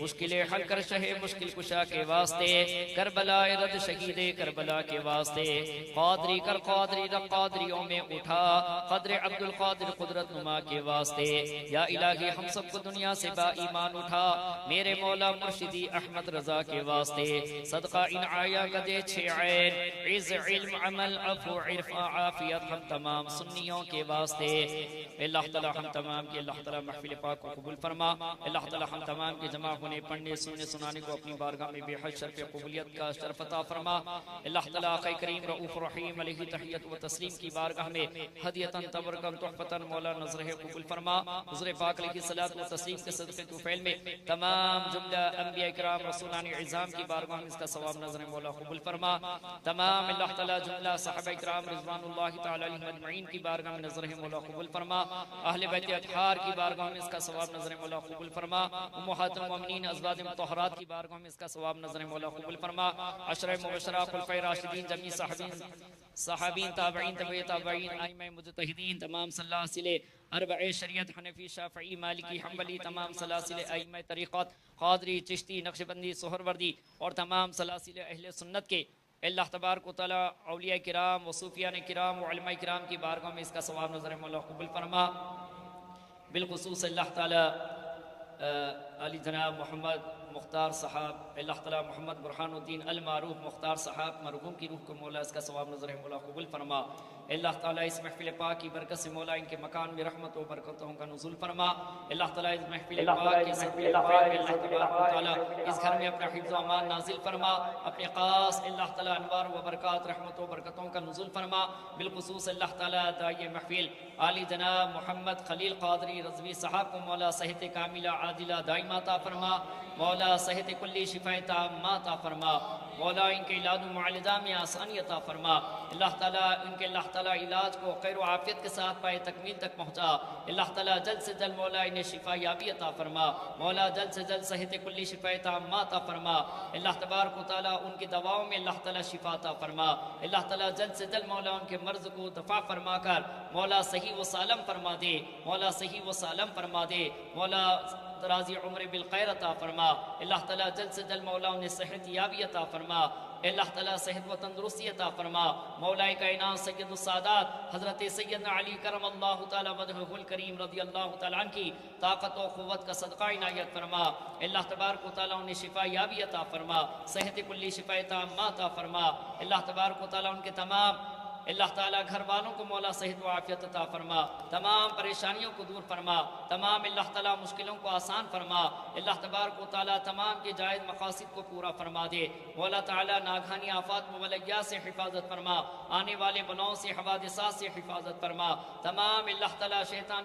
मुश्किलें हल कर शहे मुश्किल कुशा के वास्ते, करबला रद शहीद करबला के वास्ते, क़ादरी कर क़ादरी रब क़ादरियों में उठा, क़द्र अब्दुल क़ादिर कुदरत नुमा के वास्ते। या इलाही हम सबको दुनिया से बा ईमान उठा, मेरे मौला मुर्शिदी अहमद रजा के वास्ते। सदका इन आया कदे छे ऐन, इज़ इल्म अमल अफ़ु इरफ़ा आफियत हम तमाम सुन्नियों के वास्ते। अल्लाह ताला हम तमाम के अल्लाह ताला महफिल पाक को कबूल फरमा। अल्लाह ताला हम तमाम के जमा होने पढ़ने सुनने सुनाने को अपनी बारगाह में बेहद शर्फ कबूलियत का शरफ अता फरमा। अल्लाह ताला आक़ा करीम रऊफ़ रहीम अलैहि तहियत व तस्लीम की बारगाह में हदियतन तबरकन तुहफ़तन मौला नज़र कबूल फरमा। हुज़ूर पाक अलैहि सलात व तस्लीम के सदक़े तुफ़ैल में तमाम जुमला अंबिया किराम रसूलान इज़ाम की बारगाह में इसका सवाब नज़र मौला कबूल फरमा। तमाम अल्लाह ताला जुमला सहाबा किराम रिज़वानुल्लाहि तआला अलैहिम अजमईन की बारगाह में नज़र मौला कबूल फरमा। अहले बैत अतहार की बारगाह में इसका सवाब नज़र मौला कबूल फरमा। उम्महातुल मोमिनीन अज़वाज मुतहहरात की बारगाह में इसका सवाब नज़र मौला कबूल फरमा। अशरे मुबशरा खुलफ़ाए राशिदीन जमी सहाबीन ताबईन तबई ताबईन आइम्मा मुजतहिदीन तमाम सलासिले अरबए शरीयत हनफी शाफई मालिकी हम्बली तमाम सलासिले आइम्मा तरीक़त क़ादरी चिश्ती नक्शबंदी सोहरवर्दी और तमाम सलासिले अहले सुन्नत के अल्लाह तबारक व तआला औलिया किराम व सूफियान किराम व उलमा किराम की बारगाह में इसका सवाब नज़र मौला कबूल फरमा। बिलखुसूस अल्लाह ताला अली जनाब मोहम्मद मुख्तार साहब अल्लाह ताला मोहम्मद बुरहानुद्दीन अल मारूफ मुख्तार साहब मरहूम की रूह को मौला इसका सवाब नज़र मौला कबूल फरमा। अल्लाह ताला इस महफिल पाक की बरकत से मौला इनके मकान में रहमत व बरकतों का नुज़ूल फरमा। अल्लाह ताला इस महफिल पाक के सदक़े अल्लाह तबारक व तआला इस घर में अपना हिफ्ज़ व अमान नाज़िल फरमा। अपने ख़ास अल्लाह ताला अनवार व बरक़ात रहमत व बरकतों का नुज़ूल फरमा। बिलखुसूस अल्लाह ताला दाई महफिल आली जनाब मोहम्मद खलील क़ादरी रज़वी साहब को मौला सेहत कामिला आदिला दाइमा अता फरमा। मौला सेहत कुल्ली शिफ़ाए ताम्मा अता फरमा। मौला इनके इलाज मुआलजा में आसानी अता फरमा। अल्लाह ताला इनके अल्लाह ताला इलाज को खैर व आफियत के साथ पाए तकमील तक पहुँचा। अल्लाह ताला जल्द से जल्द मौला इन्हें शिफा याबी अता फरमा। मौला जल्द से जल्द सेहत कुल्ली शिफ़ाए ताम्मा अता फरमा। अल्लाह तबारक व तआला उनकी दवाओं में अल्लाह ताला शिफा अता फरमा। अल्लाह ताला जल्द से जल्द मौला उनके मर्ज़ को दफ़ा फरमा कर मौला सही व सालम फरमा दे। मौला सही व सालम फरमा दे। मौला राज़ी उम्र बिलखैर अता फरमा। अल्लाह ताला जल्द से जल्द मौला उन्हें सेहत याबी अता फरमा। अल्लाह ताला सेहत व तंदुरुस्ती अता फरमा। मौलाए कायनात सय्यदुस सादात हज़रत सैयदना अली करमल्लाहु तआला वजहुल करीम रज़ियल्लाहु तआला अन्हु की ताकत व क़ुव्वत का सदका इनायत फरमा। अल्लाह तबारक व तआला उन्हें शिफा याबी अता फरमा। सेहत कुल्ली शिफ़ाए ताम्मा अता फरमा। अल्लाह तबारक व तआला उनके तमाम अल्लाह ताला घर वालों को मौला सेहत व आफियत अता फरमा। तमाम परेशानियों को दूर फरमा। तमाम अल्लाह ताला मुश्किलों को आसान फरमा। अल्लाह तबारक व तआला तमाम के जायज़ मकासिद को पूरा फरमा दे। मौला ताला नागहानी आफात मुबलया से हिफाजत फरमा। आने वाले बलाओं से हवादिसात से हिफाजत फरमा। तमाम अल्लाह ताला शैतान